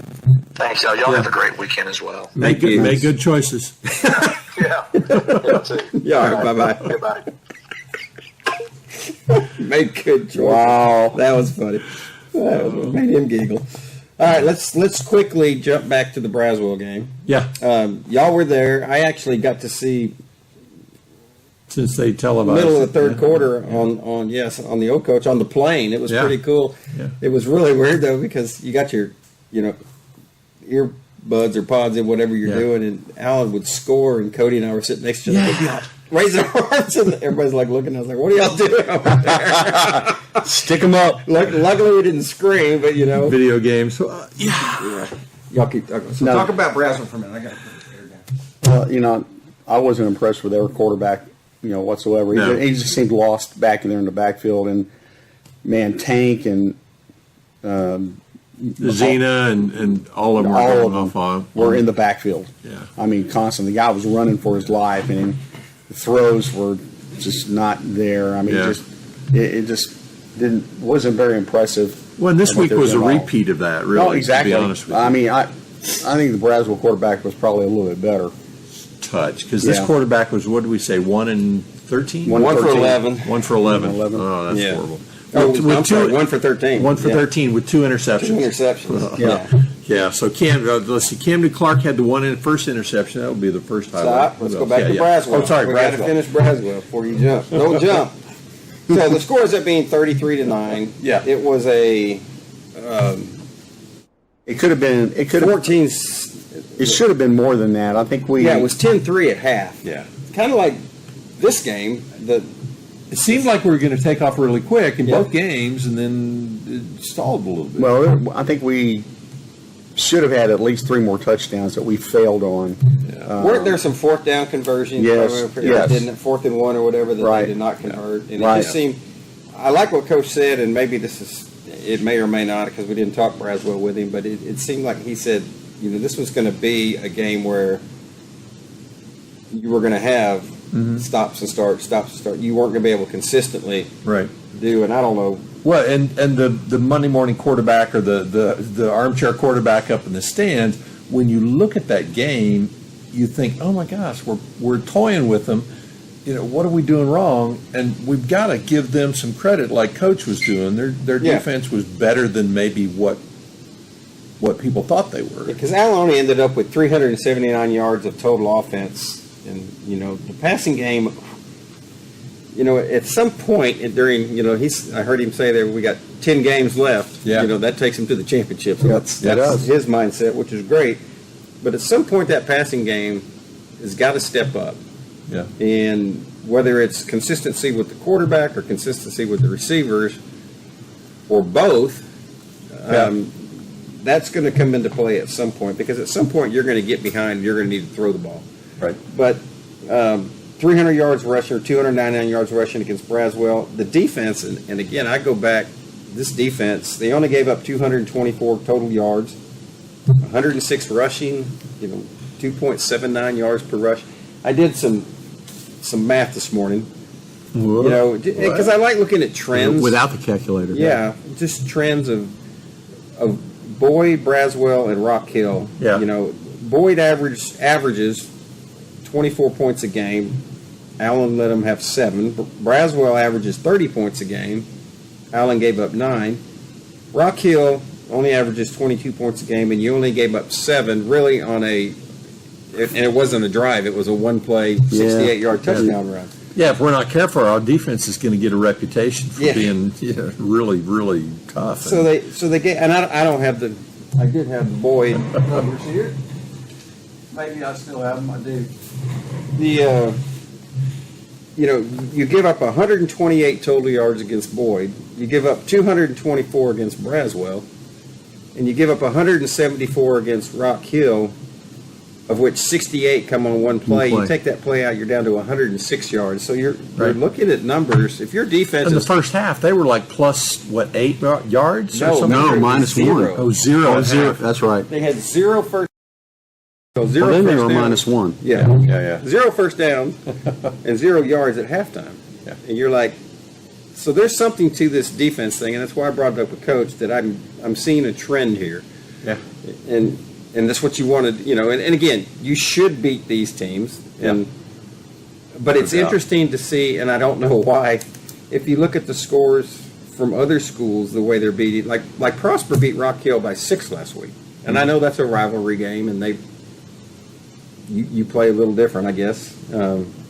Speaker 6: Thanks, y'all. Y'all have a great weekend as well.
Speaker 5: Make good choices.
Speaker 6: Yeah. Too.
Speaker 1: Yeah, all right, bye-bye.
Speaker 6: Bye.
Speaker 1: Made good choice.
Speaker 4: Wow.
Speaker 1: That was funny. That was made him giggle. All right, let's quickly jump back to the Braswell game.
Speaker 5: Yeah.
Speaker 1: Y'all were there. I actually got to see
Speaker 5: Since they televised
Speaker 1: middle of the third
Speaker 5: it.
Speaker 1: quarter on the old coach on the plane. It was
Speaker 5: Yeah.
Speaker 1: pretty cool.
Speaker 5: Yeah.
Speaker 1: It was really weird though because you got your earbuds or pods in whatever you're
Speaker 5: Yeah.
Speaker 1: doing, and Alan would score, and Cody and I were sitting next to each other, raising our arms, and everybody's like looking. I was like, "What are y'all doing over there?"
Speaker 4: Stick them up.
Speaker 1: Luckily, we didn't scream, but
Speaker 5: Video games. So,
Speaker 1: y'all keep talking. So
Speaker 4: No.
Speaker 1: talk about Braswell for a minute. I got to put it down.
Speaker 4: I wasn't impressed with their quarterback, whatsoever.
Speaker 5: No.
Speaker 4: He just seemed lost back in there in the backfield. And, man, Tank and
Speaker 5: Zena and all of them were
Speaker 4: all
Speaker 5: going
Speaker 4: of
Speaker 5: off
Speaker 4: them
Speaker 5: on.
Speaker 4: were in the backfield.
Speaker 5: Yeah.
Speaker 4: I mean, constantly. The guy was running for his life, and the throws were just not there. I mean,
Speaker 5: Yeah.
Speaker 4: it just wasn't very impressive.
Speaker 5: Well, and this
Speaker 4: of what
Speaker 5: week
Speaker 4: they were
Speaker 5: was a
Speaker 4: doing at all.
Speaker 5: repeat of that, really.
Speaker 4: No, exactly.
Speaker 5: To be honest with you.
Speaker 4: I mean, I think the Braswell quarterback was probably a little bit better.
Speaker 5: touch because this
Speaker 4: Yeah.
Speaker 5: quarterback was, what did we say, 1-13?
Speaker 4: 1
Speaker 1: for 11.
Speaker 5: 1 for 11.
Speaker 4: 11.
Speaker 5: Oh, that's
Speaker 1: Yeah.
Speaker 5: horrible.
Speaker 1: Oh,
Speaker 5: With
Speaker 1: I'm sorry,
Speaker 5: two-
Speaker 1: 1 for 13.
Speaker 5: 1 for
Speaker 1: Yeah.
Speaker 5: 13 with 2 interceptions.
Speaker 1: 2 interceptions.
Speaker 4: Yeah.
Speaker 5: Yeah, so let's see. Camden Clark had the first interception. That would be the first highlight.
Speaker 1: Stop. Let's go back to
Speaker 5: Yeah.
Speaker 1: Braswell.
Speaker 5: Oh, sorry,
Speaker 1: We got to
Speaker 5: Braswell.
Speaker 1: finish Braswell before you jump. Don't jump. So the score ends up being 33-9.
Speaker 5: Yeah.
Speaker 1: It was a
Speaker 4: It could have been. It could have.
Speaker 1: 14.
Speaker 4: It should have been more than that. I think we.
Speaker 1: Yeah, it was 10-3 at half.
Speaker 5: Yeah.
Speaker 1: Kind of like this game.
Speaker 5: It seemed like we were going to take off really quick in
Speaker 1: Yeah.
Speaker 5: both games, and then it stalled a little bit.
Speaker 4: Well, I think we should have had at least 3 more touchdowns that we failed on.
Speaker 1: Weren't there some fourth down conversions?
Speaker 4: Yes, yes.
Speaker 1: Didn't it, 4th and 1 or whatever that
Speaker 4: Right.
Speaker 1: they did not convert. And
Speaker 4: Right.
Speaker 1: it just seemed, I like what Coach said, and maybe it may or may not because we didn't talk Braswell with him, but it seemed like he said, this was going to be a game where you were going to have stops and starts. You weren't going to be able to consistently
Speaker 5: Right.
Speaker 1: do, and I don't know.
Speaker 5: Well, and the Monday morning quarterback or the armchair quarterback up in the stands, when you look at that game, you think, oh my gosh, we're toying with them. What are we doing wrong? And we've got to give them some credit, like Coach was doing. Their
Speaker 1: Yeah.
Speaker 5: defense was better than maybe what people thought they were.
Speaker 1: Because Allen only ended up with 379 yards of total offense. And, the passing game, at some point during, I heard him say that we got 10 games left.
Speaker 5: Yeah.
Speaker 1: That takes him to the championship. So that's
Speaker 5: does.
Speaker 1: his mindset, which is great. But at some point, that passing game has got to step up.
Speaker 5: Yeah.
Speaker 1: And whether it's consistency with the quarterback or consistency with the receivers or both, that's going to come into play at some point, because at some point you're going to get behind and you're going to need to throw the ball.
Speaker 5: Right.
Speaker 1: But 300 yards rushing or 299 yards rushing against Braswell. The defense, and again, I go back, this defense, they only gave up 224 total yards, 106 rushing, 2.79 yards per rush. I did some math this morning, because I like looking at trends.
Speaker 3: Without the calculator.
Speaker 1: Yeah, just trends of Boyd, Braswell, and Rock Hill.
Speaker 5: Yeah.
Speaker 1: Boyd averages 24 points a game. Allen let him have 7. Braswell averages 30 points a game. Allen gave up 9. Rock Hill only averages 22 points a game, and you only gave up 7 really on and it wasn't a drive. It was a one-play, 68-yard touchdown run.
Speaker 5: Yeah, if we're not careful, our defense is going to get a reputation for being really, really tough.
Speaker 1: So they get, and I don't have I did have the Boyd numbers here. Maybe I still have them. I do. You give up 128 total yards against Boyd. You give up 224 against Braswell, and you give up 174 against Rock Hill, of which 68 come on one play. You take that play out, you're down to 106 yards. So you're looking at numbers. If your defense
Speaker 5: in the
Speaker 1: is
Speaker 5: first half, they were like plus 8 yards or
Speaker 1: No,
Speaker 5: something?
Speaker 3: No, minus 1.
Speaker 5: Oh, zero.
Speaker 3: Zero. That's right.
Speaker 1: they had 0 first. So 0
Speaker 3: Well, then they
Speaker 1: first
Speaker 3: were
Speaker 1: down.
Speaker 3: minus 1.
Speaker 1: Yeah.
Speaker 5: Yeah.
Speaker 1: 0 first down and 0 yards at halftime.
Speaker 5: Yeah.
Speaker 1: And you're like, so there's something to this defense thing, and that's why I brought it up with Coach, that I'm seeing a trend here.
Speaker 5: Yeah.
Speaker 1: And that's what you wanted, and again, you should beat these teams. But it's interesting to see, and I don't know why, if you look at the scores from other schools, the way they're beating, like Prosper beat Rock Hill by 6 last week. And I know that's a rivalry game, and you play a little different, I guess,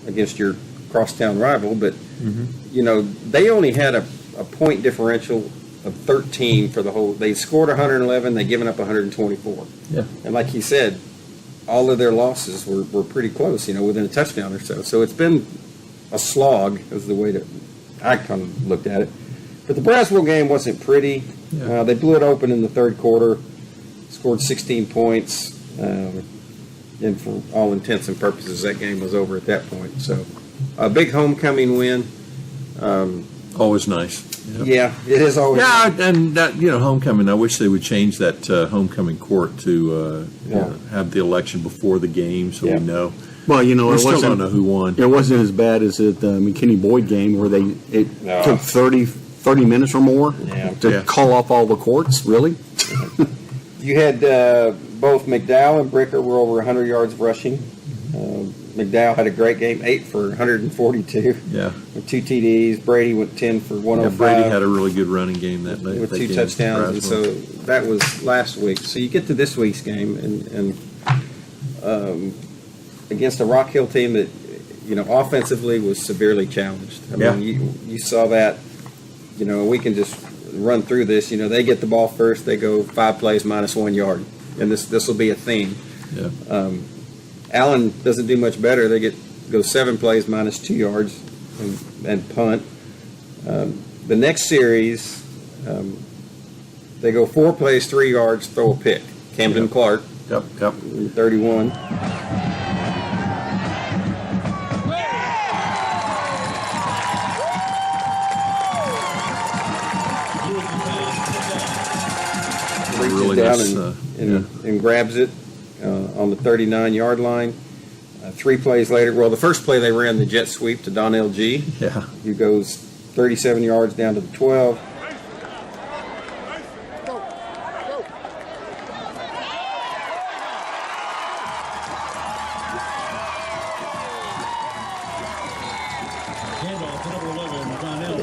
Speaker 1: against your crosstown rival, but they only had a point differential of 13 for the whole. They scored 111. They given up 124.
Speaker 5: Yeah.
Speaker 1: And like he said, all of their losses were pretty close, within a touchdown or so. So it's been a slog, is the way that I kind of looked at it. But the Braswell game wasn't pretty.
Speaker 5: Yeah.
Speaker 1: They blew it open in the third quarter, scored 16 points, and for all intents and purposes, that game was over at that point. So a big homecoming win.
Speaker 5: Always nice.
Speaker 1: Yeah, it is always.
Speaker 5: Yeah, and that, homecoming. I wish they would change that homecoming court to have the election before the game, so we know.
Speaker 3: Well,
Speaker 5: We
Speaker 3: it
Speaker 5: still
Speaker 3: wasn't,
Speaker 5: don't know who won.
Speaker 3: it wasn't as bad as at the McKinney-Boyd game where it took 30 minutes or more to call off all the courts. Really?
Speaker 1: You had both McDowell and Bricker were over 100 yards rushing. McDowell had a great game, 8 for 142.
Speaker 5: Yeah.
Speaker 1: With 2 TDs. Brady went 10 for 105.
Speaker 5: Brady had a really good running game that night.
Speaker 1: with
Speaker 5: that
Speaker 1: 2
Speaker 5: game
Speaker 1: touchdowns, and
Speaker 5: Braswell.
Speaker 1: so that was last week. So you get to this week's game, and against a Rock Hill team that, offensively was severely challenged. I mean, you saw that. We can just run through this. They get the ball first, they go 5 plays minus 1 yard, and this will be a theme.
Speaker 5: Yeah.
Speaker 1: Allen doesn't do much better. They go 7 plays minus 2 yards and punt. The next series, they go 4 plays, 3 yards, throw a pick. Camden Clark,
Speaker 5: Yep.
Speaker 1: 31. Reaches
Speaker 5: Really
Speaker 1: down
Speaker 5: nice,
Speaker 1: and grabs it on the 39-yard line. 3 plays later, well, the first play they ran the jet sweep to Donnell G.
Speaker 5: Yeah.
Speaker 1: Who goes 37 yards down to the 12.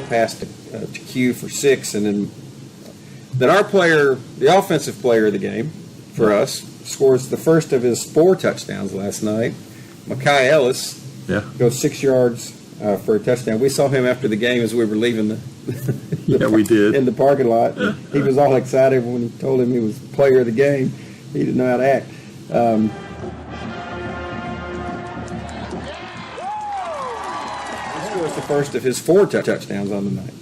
Speaker 1: Pass to Q for 6, and then our player, the offensive player of the game for us, scores the first of his 4 touchdowns last night. Mekhi Ellis goes 6 yards for a touchdown. We saw him after the game as we were leaving
Speaker 5: We did.
Speaker 1: in the parking lot. He was all excited when he told him he was player of the game. He didn't know how to act. He scores the first of his 4 touchdowns on the night.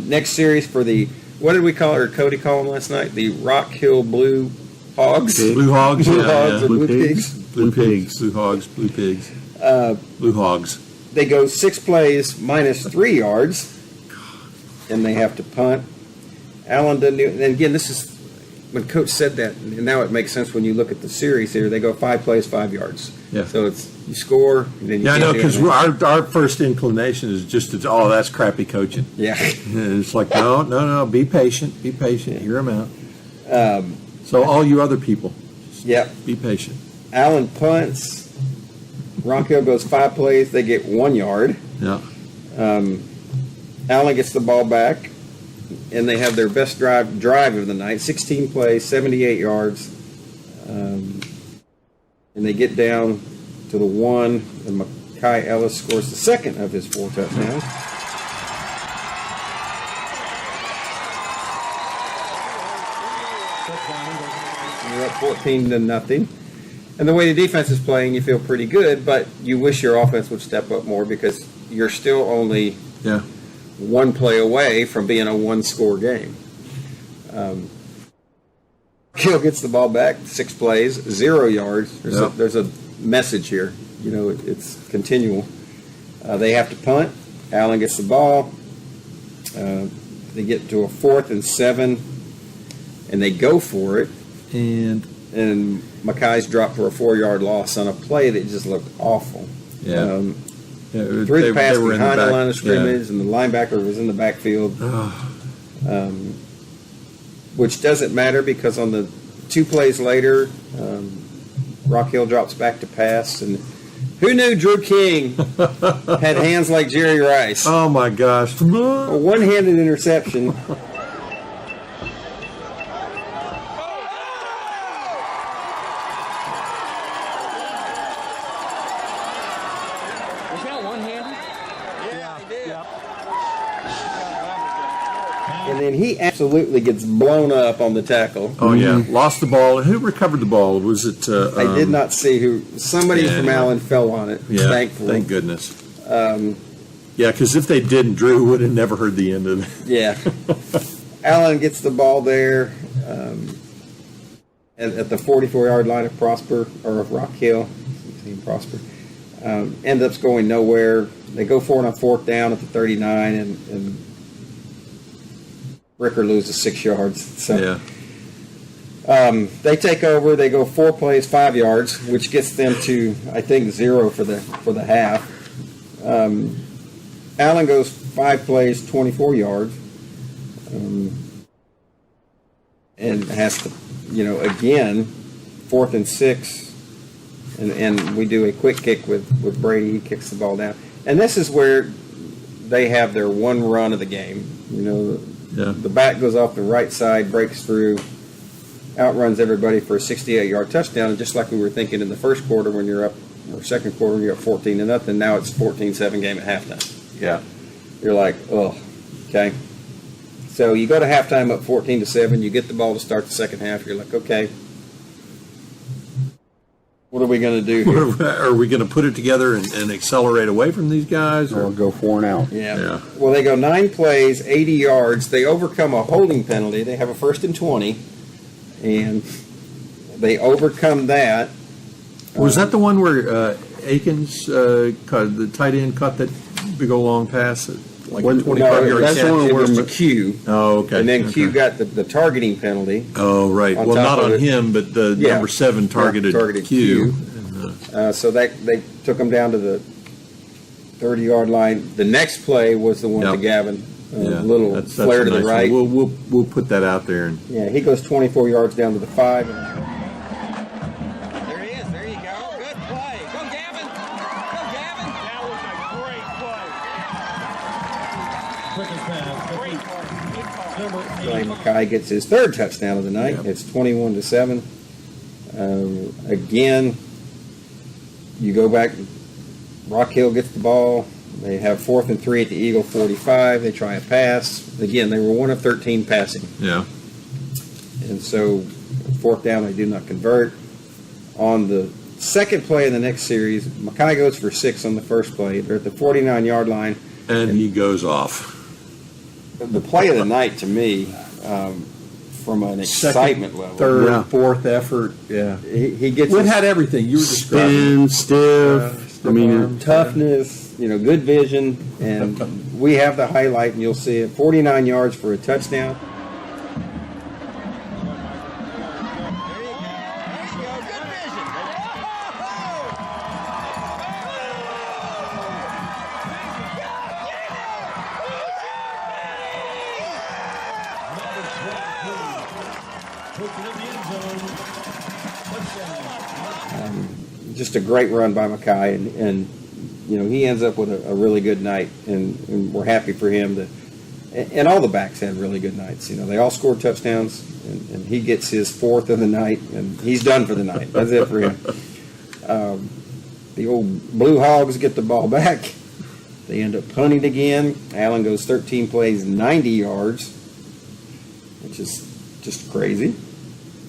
Speaker 1: Next series for the, what did we call it, or Cody call them last night? The Rock Hill Blue Hogs.
Speaker 5: Blue Hogs.
Speaker 1: Blue
Speaker 5: yeah,
Speaker 1: Hogs
Speaker 5: yeah.
Speaker 1: or Blue Pigs.
Speaker 5: Blue Pigs. Blue Hogs. Blue Pigs. Blue Hogs.
Speaker 1: They go 6 plays minus 3 yards, and they have to punt. Allen doesn't do, and again, this is when Coach said that, and now it makes sense when you look at the series here. They go 5 plays, 5 yards.
Speaker 5: Yeah.
Speaker 1: So it's you score, and then you
Speaker 5: Yeah, I
Speaker 1: can't
Speaker 5: know,
Speaker 1: do
Speaker 5: because
Speaker 1: anything.
Speaker 5: our first inclination is just to, oh, that's crappy coaching.
Speaker 1: Yeah.
Speaker 5: And it's like, no, be patient, hear them out. So all you other people,
Speaker 1: Yep.
Speaker 5: be patient.
Speaker 1: Allen punts. Rock Hill goes 5 plays. They get 1 yard.
Speaker 5: Yeah.
Speaker 1: Allen gets the ball back, and they have their best drive of the night. 16 plays, 78 yards, and they get down to the 1. And Mekhi Ellis scores the second of his 4 touchdowns. You're up 14-0. And the way the defense is playing, you feel pretty good, but you wish your offense would step up more because you're still only 1 play away from being a 1-score game. Hill gets the ball back, 6 plays, 0 yards. There's a message here. You know, it's continual. They have to punt. Allen gets the ball. They get to a 4th and 7, and they go for it. And Mekhi's dropped for a 4-yard loss on a play that just looked awful.
Speaker 5: Yeah.
Speaker 1: Threw the pass behind the line of scrimmage, and the linebacker was in the backfield. Which doesn't matter because on the 2 plays later, Rock Hill drops back to pass. And who knew Drew King had hands like Jerry Rice?
Speaker 5: Oh, my gosh.
Speaker 1: A one-handed interception. And then he absolutely gets blown up on the tackle.
Speaker 5: Oh, yeah. Lost the ball. Who recovered the ball? Was it...
Speaker 1: I did not see who. Somebody from
Speaker 5: anyway.
Speaker 1: Allen fell on it, thankfully.
Speaker 5: Thank goodness. Yeah, because if they didn't, Drew would have never heard the end of it.
Speaker 1: Yeah. Allen gets the ball there at the 44-yard line of Rock Hill. Prosper. Ends up going nowhere. They go for it on 4th down at the 39, and Ricker loses 6 yards. So they take over. They go 4 plays, 5 yards, which gets them to, I think, 0 for the half. Allen goes 5 plays, 24 yards, and has to, again, 4th and 6, and we do a quick kick with Brady. He kicks the ball down, and this is where they have their one run of the game. The back goes off the right side, breaks through, outruns everybody for a 68-yard touchdown. And just like we were thinking in the first quarter when you're up, or second quarter, you're up 14-0. Now it's 14-7 game at halftime.
Speaker 5: Yeah.
Speaker 1: You're like, oh, okay. So you go to halftime up 14-7. You get the ball to start the second half. You're like, okay, what are we going to do here?
Speaker 5: Are we going to put it together and accelerate away from these guys?
Speaker 4: Or go 4 and out.
Speaker 1: Yeah. Well, they go 9 plays, 80 yards. They overcome a holding penalty. They have a 1st and 20, and they overcome that.
Speaker 5: Was that the one where Akins, the tight end, caught that big old long pass at like
Speaker 1: When-
Speaker 5: a 25-yard
Speaker 1: that's
Speaker 5: catch?
Speaker 1: the one where Q.
Speaker 5: Oh, okay.
Speaker 1: And then Q
Speaker 5: Okay.
Speaker 1: got the targeting penalty.
Speaker 5: Oh, right.
Speaker 1: on
Speaker 5: Well,
Speaker 1: top
Speaker 5: not
Speaker 1: of
Speaker 5: on
Speaker 1: it.
Speaker 5: him, but the
Speaker 1: Yeah.
Speaker 5: number 7 targeted,
Speaker 1: targeted
Speaker 5: Q.
Speaker 1: So that they took him down to the 30-yard line. The next play was the one
Speaker 5: Yep.
Speaker 1: to Gavin.
Speaker 5: Yeah,
Speaker 1: Little
Speaker 5: that's
Speaker 1: flare
Speaker 5: a
Speaker 1: to the
Speaker 5: nice
Speaker 1: right.
Speaker 5: one. We'll put that out there. And
Speaker 1: Yeah, he goes 24 yards down to the 5. There he is. There you go. Good play. Go, Gavin. Go, Gavin.
Speaker 7: That was a great play.
Speaker 8: Quickest pass.
Speaker 7: Great play. Good call.
Speaker 8: Number
Speaker 1: Clay
Speaker 8: 8.
Speaker 1: Mackay gets his third touchdown of the night.
Speaker 5: Yep.
Speaker 1: It's 21-7. Again, you go back. Rock Hill gets the ball. They have 4th and 3 at the Eagle 45. They try a pass. Again, they were 1 of 13 passing.
Speaker 5: yeah,
Speaker 1: And so, 4th down, they do not convert. On the second play in the next series, Mackay goes for 6 on the first play. They're at the 49-yard line.
Speaker 5: and he goes off.
Speaker 1: The play of the night to me, from an excitement level,
Speaker 5: Third,
Speaker 4: Yeah.
Speaker 5: fourth effort. Yeah,
Speaker 1: he gets
Speaker 5: it
Speaker 1: his
Speaker 5: had everything you were describing.
Speaker 4: Spin, stiff. I mean,
Speaker 1: toughness, good vision, and we have the highlight, and you'll see it. 49 yards for a touchdown.
Speaker 8: Puts it in the end zone. Touchdown.
Speaker 1: Just a great run by Mackay, and he ends up with a really good night, and we're happy for him. And all the backs had really good nights. They all scored touchdowns, and he gets his 4th of the night, and he's done for the night. That's it for him. The old Blue Hogs get the ball back. They end up punting again. Allen goes 13 plays, 90 yards, which is just crazy.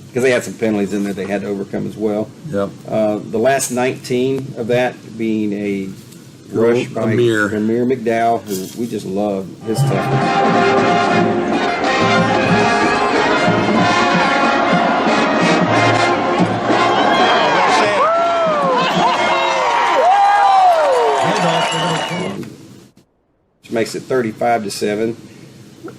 Speaker 1: Because they had some penalties in there they had to overcome as well.
Speaker 5: Yep.
Speaker 1: The last 19 of that being a rush by
Speaker 5: Amir
Speaker 1: McDowell, who we just love his toughness. Which makes it 35-7.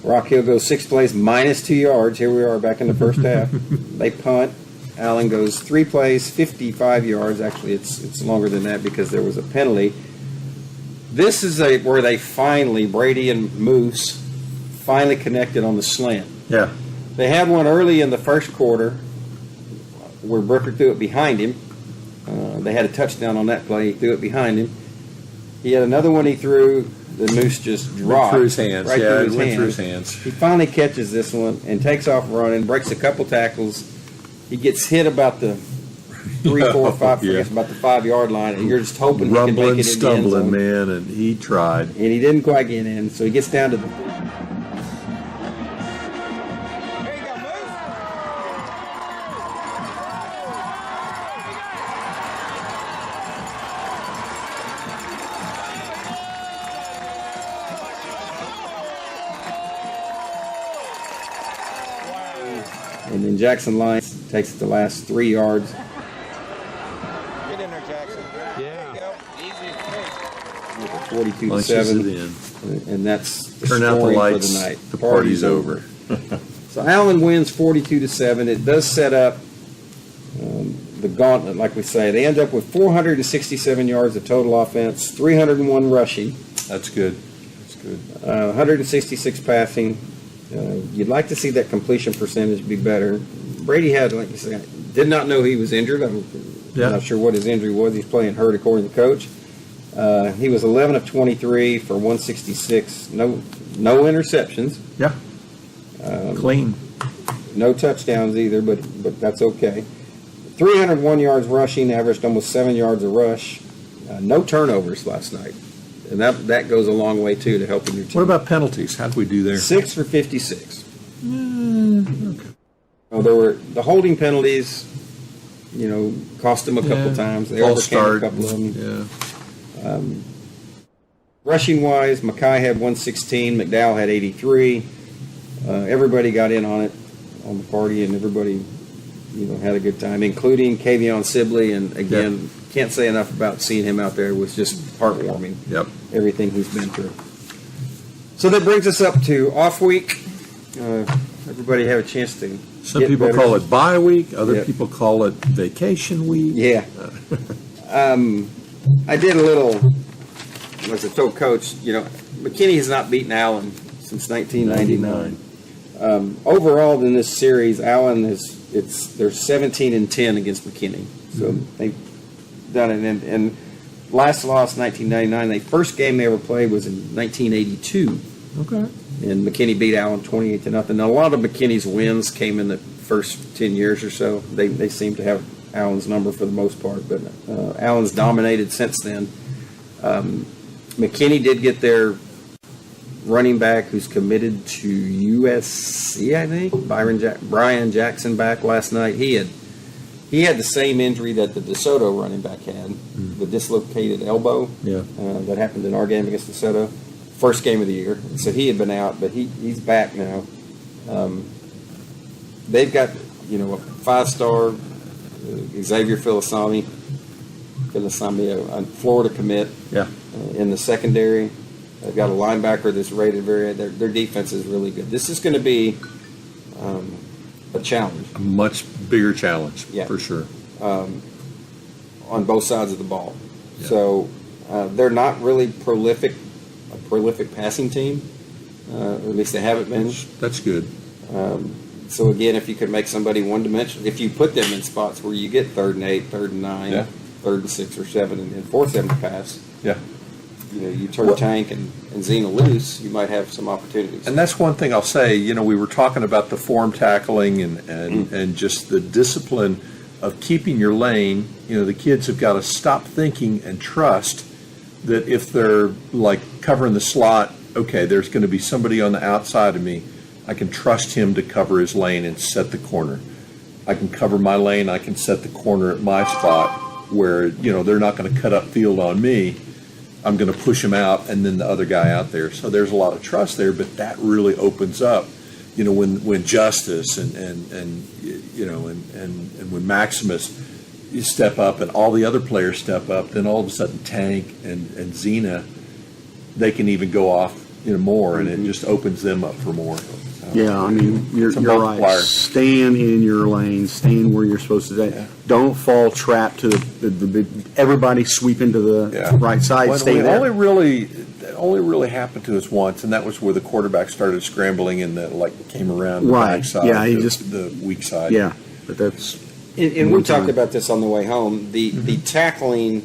Speaker 1: Rock Hill goes 6 plays, minus 2 yards. Here we are back in the first half. They punt. Allen goes 3 plays, 55 yards. Actually, it's longer than that because there was a penalty. This is where they finally, Brady and Moose, finally connected on the slant.
Speaker 5: Yeah.
Speaker 1: They had one early in the first quarter where Brooker threw it behind him. They had a touchdown on that play. He threw it behind him. He had another one he threw. The Moose just dropped.
Speaker 5: Went through his hands.
Speaker 1: Right
Speaker 5: Yeah,
Speaker 1: through
Speaker 5: it
Speaker 1: his
Speaker 5: went
Speaker 1: hands.
Speaker 5: through his hands.
Speaker 1: He finally catches this one and takes off running, breaks a couple tackles. He gets hit about the 3, 4, 5,
Speaker 5: Yeah.
Speaker 1: forgets about the 5-yard line, and you're just hoping he can make
Speaker 5: Rumbling,
Speaker 1: it in the end
Speaker 5: stumbling,
Speaker 1: zone.
Speaker 5: man, and he tried.
Speaker 1: And he didn't quite get in, so he gets down to the. There you go, Moose. And then Jackson Lyons takes it the last 3 yards. Get in there, Jackson.
Speaker 7: Yeah.
Speaker 1: Easy.
Speaker 5: Punches
Speaker 1: 42-7.
Speaker 5: it in.
Speaker 1: And that's the
Speaker 5: Turn out the
Speaker 1: scoring
Speaker 5: lights.
Speaker 1: for the night.
Speaker 5: The party's over.
Speaker 1: So Allen wins 42-7. It does set up the gauntlet, like we say. They end up with 467 yards of total offense, 301 rushing,
Speaker 5: That's good. That's good.
Speaker 1: 166 passing. You'd like to see that completion percentage be better. Brady had, like you said, did not know he was injured. I'm not sure what his injury was. He's playing hurt, according to the coach. He was 11 of 23 for 166. No interceptions.
Speaker 5: Yeah. Clean.
Speaker 1: No touchdowns either, but that's okay. 301 yards rushing, averaged almost 7 yards a rush. No turnovers last night. And that goes a long way, too, to helping your team.
Speaker 5: What about penalties? How did we do there?
Speaker 1: 6 for 56.
Speaker 5: Okay.
Speaker 1: Oh, there were the holding penalties, cost them a couple times. They
Speaker 5: False
Speaker 1: overcame
Speaker 5: start.
Speaker 1: a couple of them.
Speaker 5: Yeah.
Speaker 1: Rushing-wise, Mackay had 116, McDowell had 83. Everybody got in on it, on the party, and everybody had a good time, including Kavion Sibley. And again, can't say enough about seeing him out there. It was just heartwarming.
Speaker 5: Yep.
Speaker 1: Everything he's been through. So that brings us up to off week. Everybody have a chance to.
Speaker 5: Some
Speaker 1: get
Speaker 5: people
Speaker 1: better.
Speaker 5: call it bye week. Other
Speaker 1: Yep.
Speaker 5: people call it vacation week.
Speaker 1: Yeah. I did a little, as I told Coach, McKinney has not beaten Allen since 1999. Overall, in this series, Allen they're 17-10 against McKinney. So they've done it. And last loss, 1999. The first game they ever played was in 1982.
Speaker 5: Okay.
Speaker 1: And McKinney beat Allen 28-0. Now, a lot of McKinney's wins came in the first 10 years or so. They seem to have Allen's number for the most part, but Allen's dominated since then. McKinney did get their running back who's committed to USC, I think, Brian Jackson, back last night. He had the same injury that the DeSoto running back had, the dislocated elbow.
Speaker 5: Yeah.
Speaker 1: That happened in our game against DeSoto, first game of the year. So he had been out, but he's back now. They've got a 5-star Xavier Filisami, a Florida commit.
Speaker 5: Yeah.
Speaker 1: In the secondary. They've got a linebacker that's rated their defense is really good. This is going to be a challenge.
Speaker 5: A much bigger challenge,
Speaker 1: Yeah.
Speaker 5: for sure.
Speaker 1: On both sides of the ball.
Speaker 5: Yeah.
Speaker 1: So they're not really a prolific passing team. Or at least they haven't been.
Speaker 5: That's good.
Speaker 1: So again, if you could make somebody one-dimensional, if you put them in spots where you get 3rd and 8, 3rd and 9,
Speaker 5: Yeah.
Speaker 1: 3rd and 6 or 7, and force them to pass.
Speaker 5: Yeah.
Speaker 1: You turn Tank and Zena loose, you might have some opportunities.
Speaker 5: And that's one thing I'll say. We were talking about the form tackling and just the discipline of keeping your lane. The kids have got to stop thinking and trust that if they're like covering the slot, okay, there's going to be somebody on the outside of me. I can trust him to cover his lane and set the corner. I can cover my lane. I can set the corner at my spot where they're not going to cut up field on me. I'm going to push him out, and then the other guy out there. So there's a lot of trust there, but that really opens up, when Justice and when Maximus step up and all the other players step up, then all of a sudden Tank and Zena, they can even go off more, and it just opens them up for more.
Speaker 3: Yeah, I mean, you're right.
Speaker 5: multiplier.
Speaker 3: Stand in your lane. Stand where you're supposed to stay.
Speaker 5: Yeah.
Speaker 3: Don't fall trapped to the everybody sweep into the right side.
Speaker 5: Well,
Speaker 3: Stay
Speaker 5: it
Speaker 3: there.
Speaker 5: only really happened to us once, and that was where the quarterback started scrambling and came around the
Speaker 3: Right.
Speaker 5: backside,
Speaker 3: Yeah, he just-
Speaker 5: the weak side.
Speaker 3: Yeah, but that's
Speaker 1: And we
Speaker 3: one
Speaker 1: talked
Speaker 3: time.
Speaker 1: about this on the way home. The tackling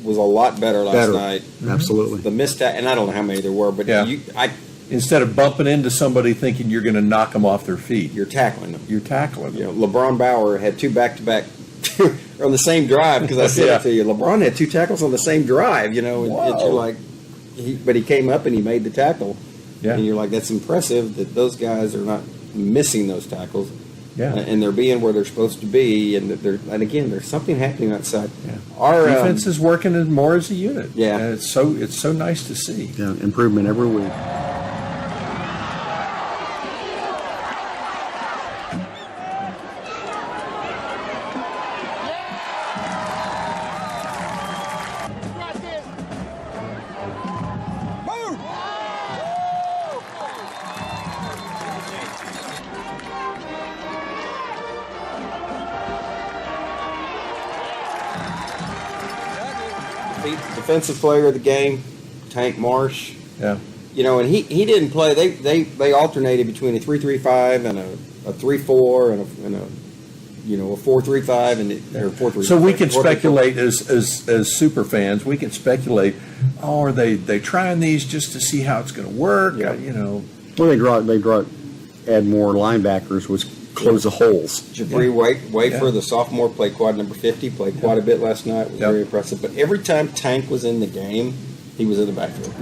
Speaker 1: was a lot better last night.
Speaker 3: Absolutely.
Speaker 1: The missed and I don't know how many there were, but
Speaker 5: Yeah. Instead of bumping into somebody thinking you're going to knock them off their feet,
Speaker 1: you're tackling them.
Speaker 5: you're tackling them.
Speaker 1: LeBron Bauer had 2 back-to-back on the same drive, because I said
Speaker 5: Yeah.
Speaker 1: it to you. LeBron had 2 tackles on the same drive, and
Speaker 5: Whoa.
Speaker 1: you're like, but he came up and he made the tackle.
Speaker 5: Yeah.
Speaker 1: And you're like, that's impressive that those guys are not missing those tackles.
Speaker 5: Yeah.
Speaker 1: And they're being where they're supposed to be, and again, there's something happening outside.
Speaker 5: Yeah.
Speaker 1: Our
Speaker 5: Defense is working more as a unit.
Speaker 1: Yeah.
Speaker 5: And it's so nice to see.
Speaker 3: Yeah, improvement every week.
Speaker 1: defensive player of the game, Tank Marsh.
Speaker 5: Yeah.
Speaker 1: And he didn't play. They alternated between a 3-3-5 and a 3-4 and a 4-3-5 and or 4-3.
Speaker 5: So we can speculate as super fans. We can speculate. Oh, are they trying these just to see how it's going to work?
Speaker 1: Yeah.
Speaker 3: Well, they add more linebackers, which close the holes.
Speaker 1: Jabri Wafer, the sophomore, played quad number 50. Played quite a bit last night. Was very impressive. But every time Tank was in the game, he was in the backfield.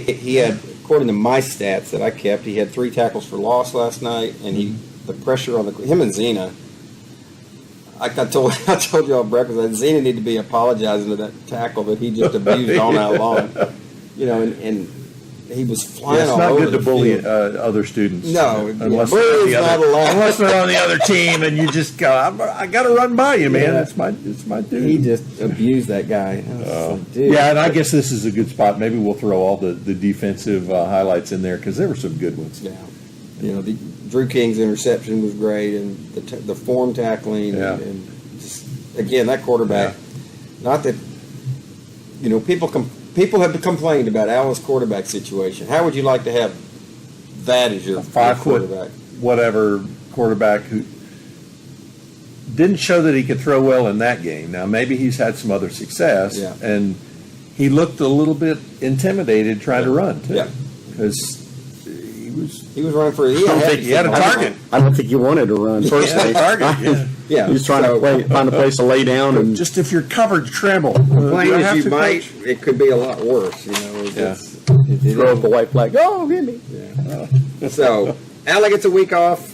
Speaker 1: He had, according to my stats that I kept, he had 3 tackles for loss last night, and he the pressure on him and Zena. I told you on breakfast that Zena needed to be apologizing to that tackle that he just abused all night long. You know, and he was flying
Speaker 5: It's
Speaker 1: all
Speaker 5: not
Speaker 1: over
Speaker 5: good to
Speaker 1: the
Speaker 5: bully
Speaker 1: field.
Speaker 5: Other students.
Speaker 1: No,
Speaker 5: unless,
Speaker 1: bullying's
Speaker 5: they're
Speaker 1: not
Speaker 5: on the
Speaker 1: allowed.
Speaker 5: other, unless they're on the other team, and you just go, I got to run by you, man.
Speaker 1: Yeah.
Speaker 5: It's my dude.
Speaker 1: He just abused that guy. I was like, dude.
Speaker 5: Yeah, and I guess this is a good spot. Maybe we'll throw all the defensive highlights in there because there were some good ones.
Speaker 1: Yeah. You know, Drew King's interception was great, and the form tackling,
Speaker 5: Yeah.
Speaker 1: and just, again, that quarterback. Not that, you know, people have complained about Allen's quarterback situation. How would you like to have that as your
Speaker 5: 5 foot
Speaker 1: quarterback?
Speaker 5: whatever quarterback who didn't show that he could throw well in that game. Now maybe he's had some other success,
Speaker 1: Yeah.
Speaker 5: and he looked a little bit intimidated trying to run too.
Speaker 1: Yeah.
Speaker 5: Because
Speaker 1: He was running for.
Speaker 5: I don't think he had a target.
Speaker 3: I don't think he wanted to run personally.
Speaker 5: target. Yeah.
Speaker 1: Yeah,
Speaker 3: He was trying to find a place to lay down and
Speaker 5: Just if you're covered, tremble.
Speaker 1: Playing
Speaker 5: Do I
Speaker 1: as
Speaker 5: have
Speaker 1: you
Speaker 5: to,
Speaker 1: might,
Speaker 5: Coach?
Speaker 1: it could be a lot worse. You know,
Speaker 5: Yeah.
Speaker 3: throw up a white flag. Oh, hit me!
Speaker 1: So, Alec gets a week off.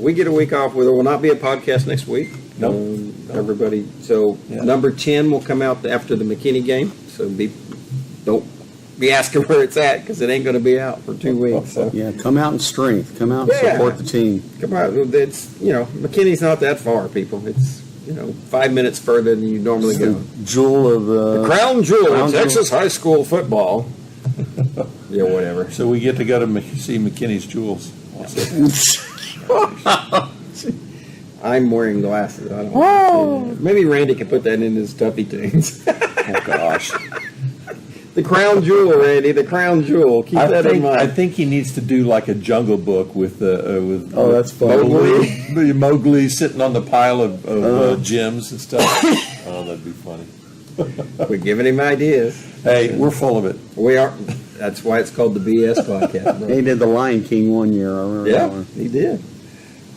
Speaker 1: We get a week off. There will not be a podcast next week.
Speaker 5: Nope.
Speaker 1: Everybody. So,
Speaker 5: Yeah.
Speaker 1: number 10 will come out after the McKinney game. So, don't be asking where it's at because it ain't going to be out for 2 weeks. So,
Speaker 3: Yeah, come out in strength. Come out and
Speaker 1: Yeah.
Speaker 3: support the team.
Speaker 1: come on. It's, you know, McKinney's not that far, people. It's, you know, 5 minutes further than you normally
Speaker 3: It's the
Speaker 1: go.
Speaker 3: jewel of
Speaker 1: The crown jewel
Speaker 3: Crown
Speaker 1: of
Speaker 3: jewel.
Speaker 1: Texas high school football. Yeah, whatever.
Speaker 5: So we get to go to see McKinney's Jewels.
Speaker 1: I'm wearing glasses. I don't Maybe Randy can put that in his Tuffy tunes.
Speaker 5: Oh gosh.
Speaker 1: The crown jewel, Randy. The crown jewel. Keep that in mind.
Speaker 5: I think he needs to do like a Jungle Book with
Speaker 3: Oh, that's funny.
Speaker 5: Mowgli sitting on the pile of gems and stuff. Oh, that'd be funny.
Speaker 1: We're giving him ideas.
Speaker 5: Hey, we're full of it.
Speaker 1: We are. That's why it's called the BS Podcast. bro.
Speaker 3: He did the Lion King one year. I remember that
Speaker 1: Yeah,
Speaker 3: one.
Speaker 1: he did.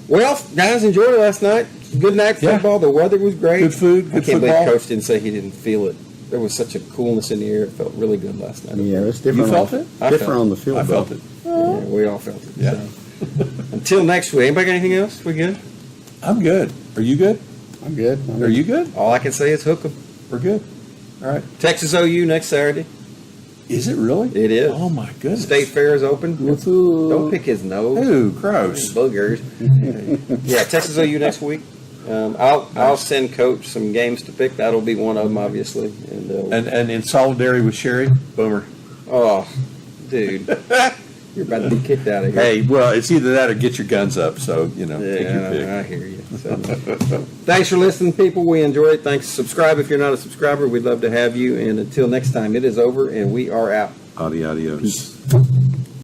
Speaker 1: Well, guys, enjoyed it last night. Good night
Speaker 5: Yeah.
Speaker 1: football. The weather was great.
Speaker 5: Good food,
Speaker 1: I
Speaker 5: good
Speaker 1: can't
Speaker 5: football.
Speaker 1: believe Coach didn't say he didn't feel it. There was such a coolness in the air. It felt really good last night.
Speaker 3: Yeah, it's different.
Speaker 5: You felt
Speaker 3: on,
Speaker 5: it?
Speaker 1: I
Speaker 3: Different
Speaker 1: felt
Speaker 3: on the field.
Speaker 5: I felt
Speaker 3: though.
Speaker 5: it.
Speaker 1: Yeah, we all felt it.
Speaker 5: Yeah.
Speaker 1: So. Until next week. Anybody got anything else? We good?
Speaker 5: I'm good. Are you good?
Speaker 3: I'm good.
Speaker 5: Are you good?
Speaker 1: All I can say is hook 'em.
Speaker 5: We're good. All right.
Speaker 1: Texas OU next Saturday.
Speaker 5: Is it really?
Speaker 1: It is.
Speaker 5: Oh my goodness.
Speaker 1: State Fair is open. Don't pick his nose.
Speaker 5: Ooh, gross.
Speaker 1: Boogers. Yeah, Texas OU next week. I'll send Coach some games to pick. That'll be one of them, obviously.
Speaker 5: And in solidarity with Sherry, Boomer.
Speaker 1: Oh, dude, you're about to be kicked out of here.
Speaker 5: Hey, well, it's either that or get your guns up. So take your pick.
Speaker 1: Yeah, I hear you. So, thanks for listening, people. We enjoy it. Thanks. Subscribe if you're not a subscriber. We'd love to have you. And until next time, it is over, and we are out.
Speaker 5: Adios.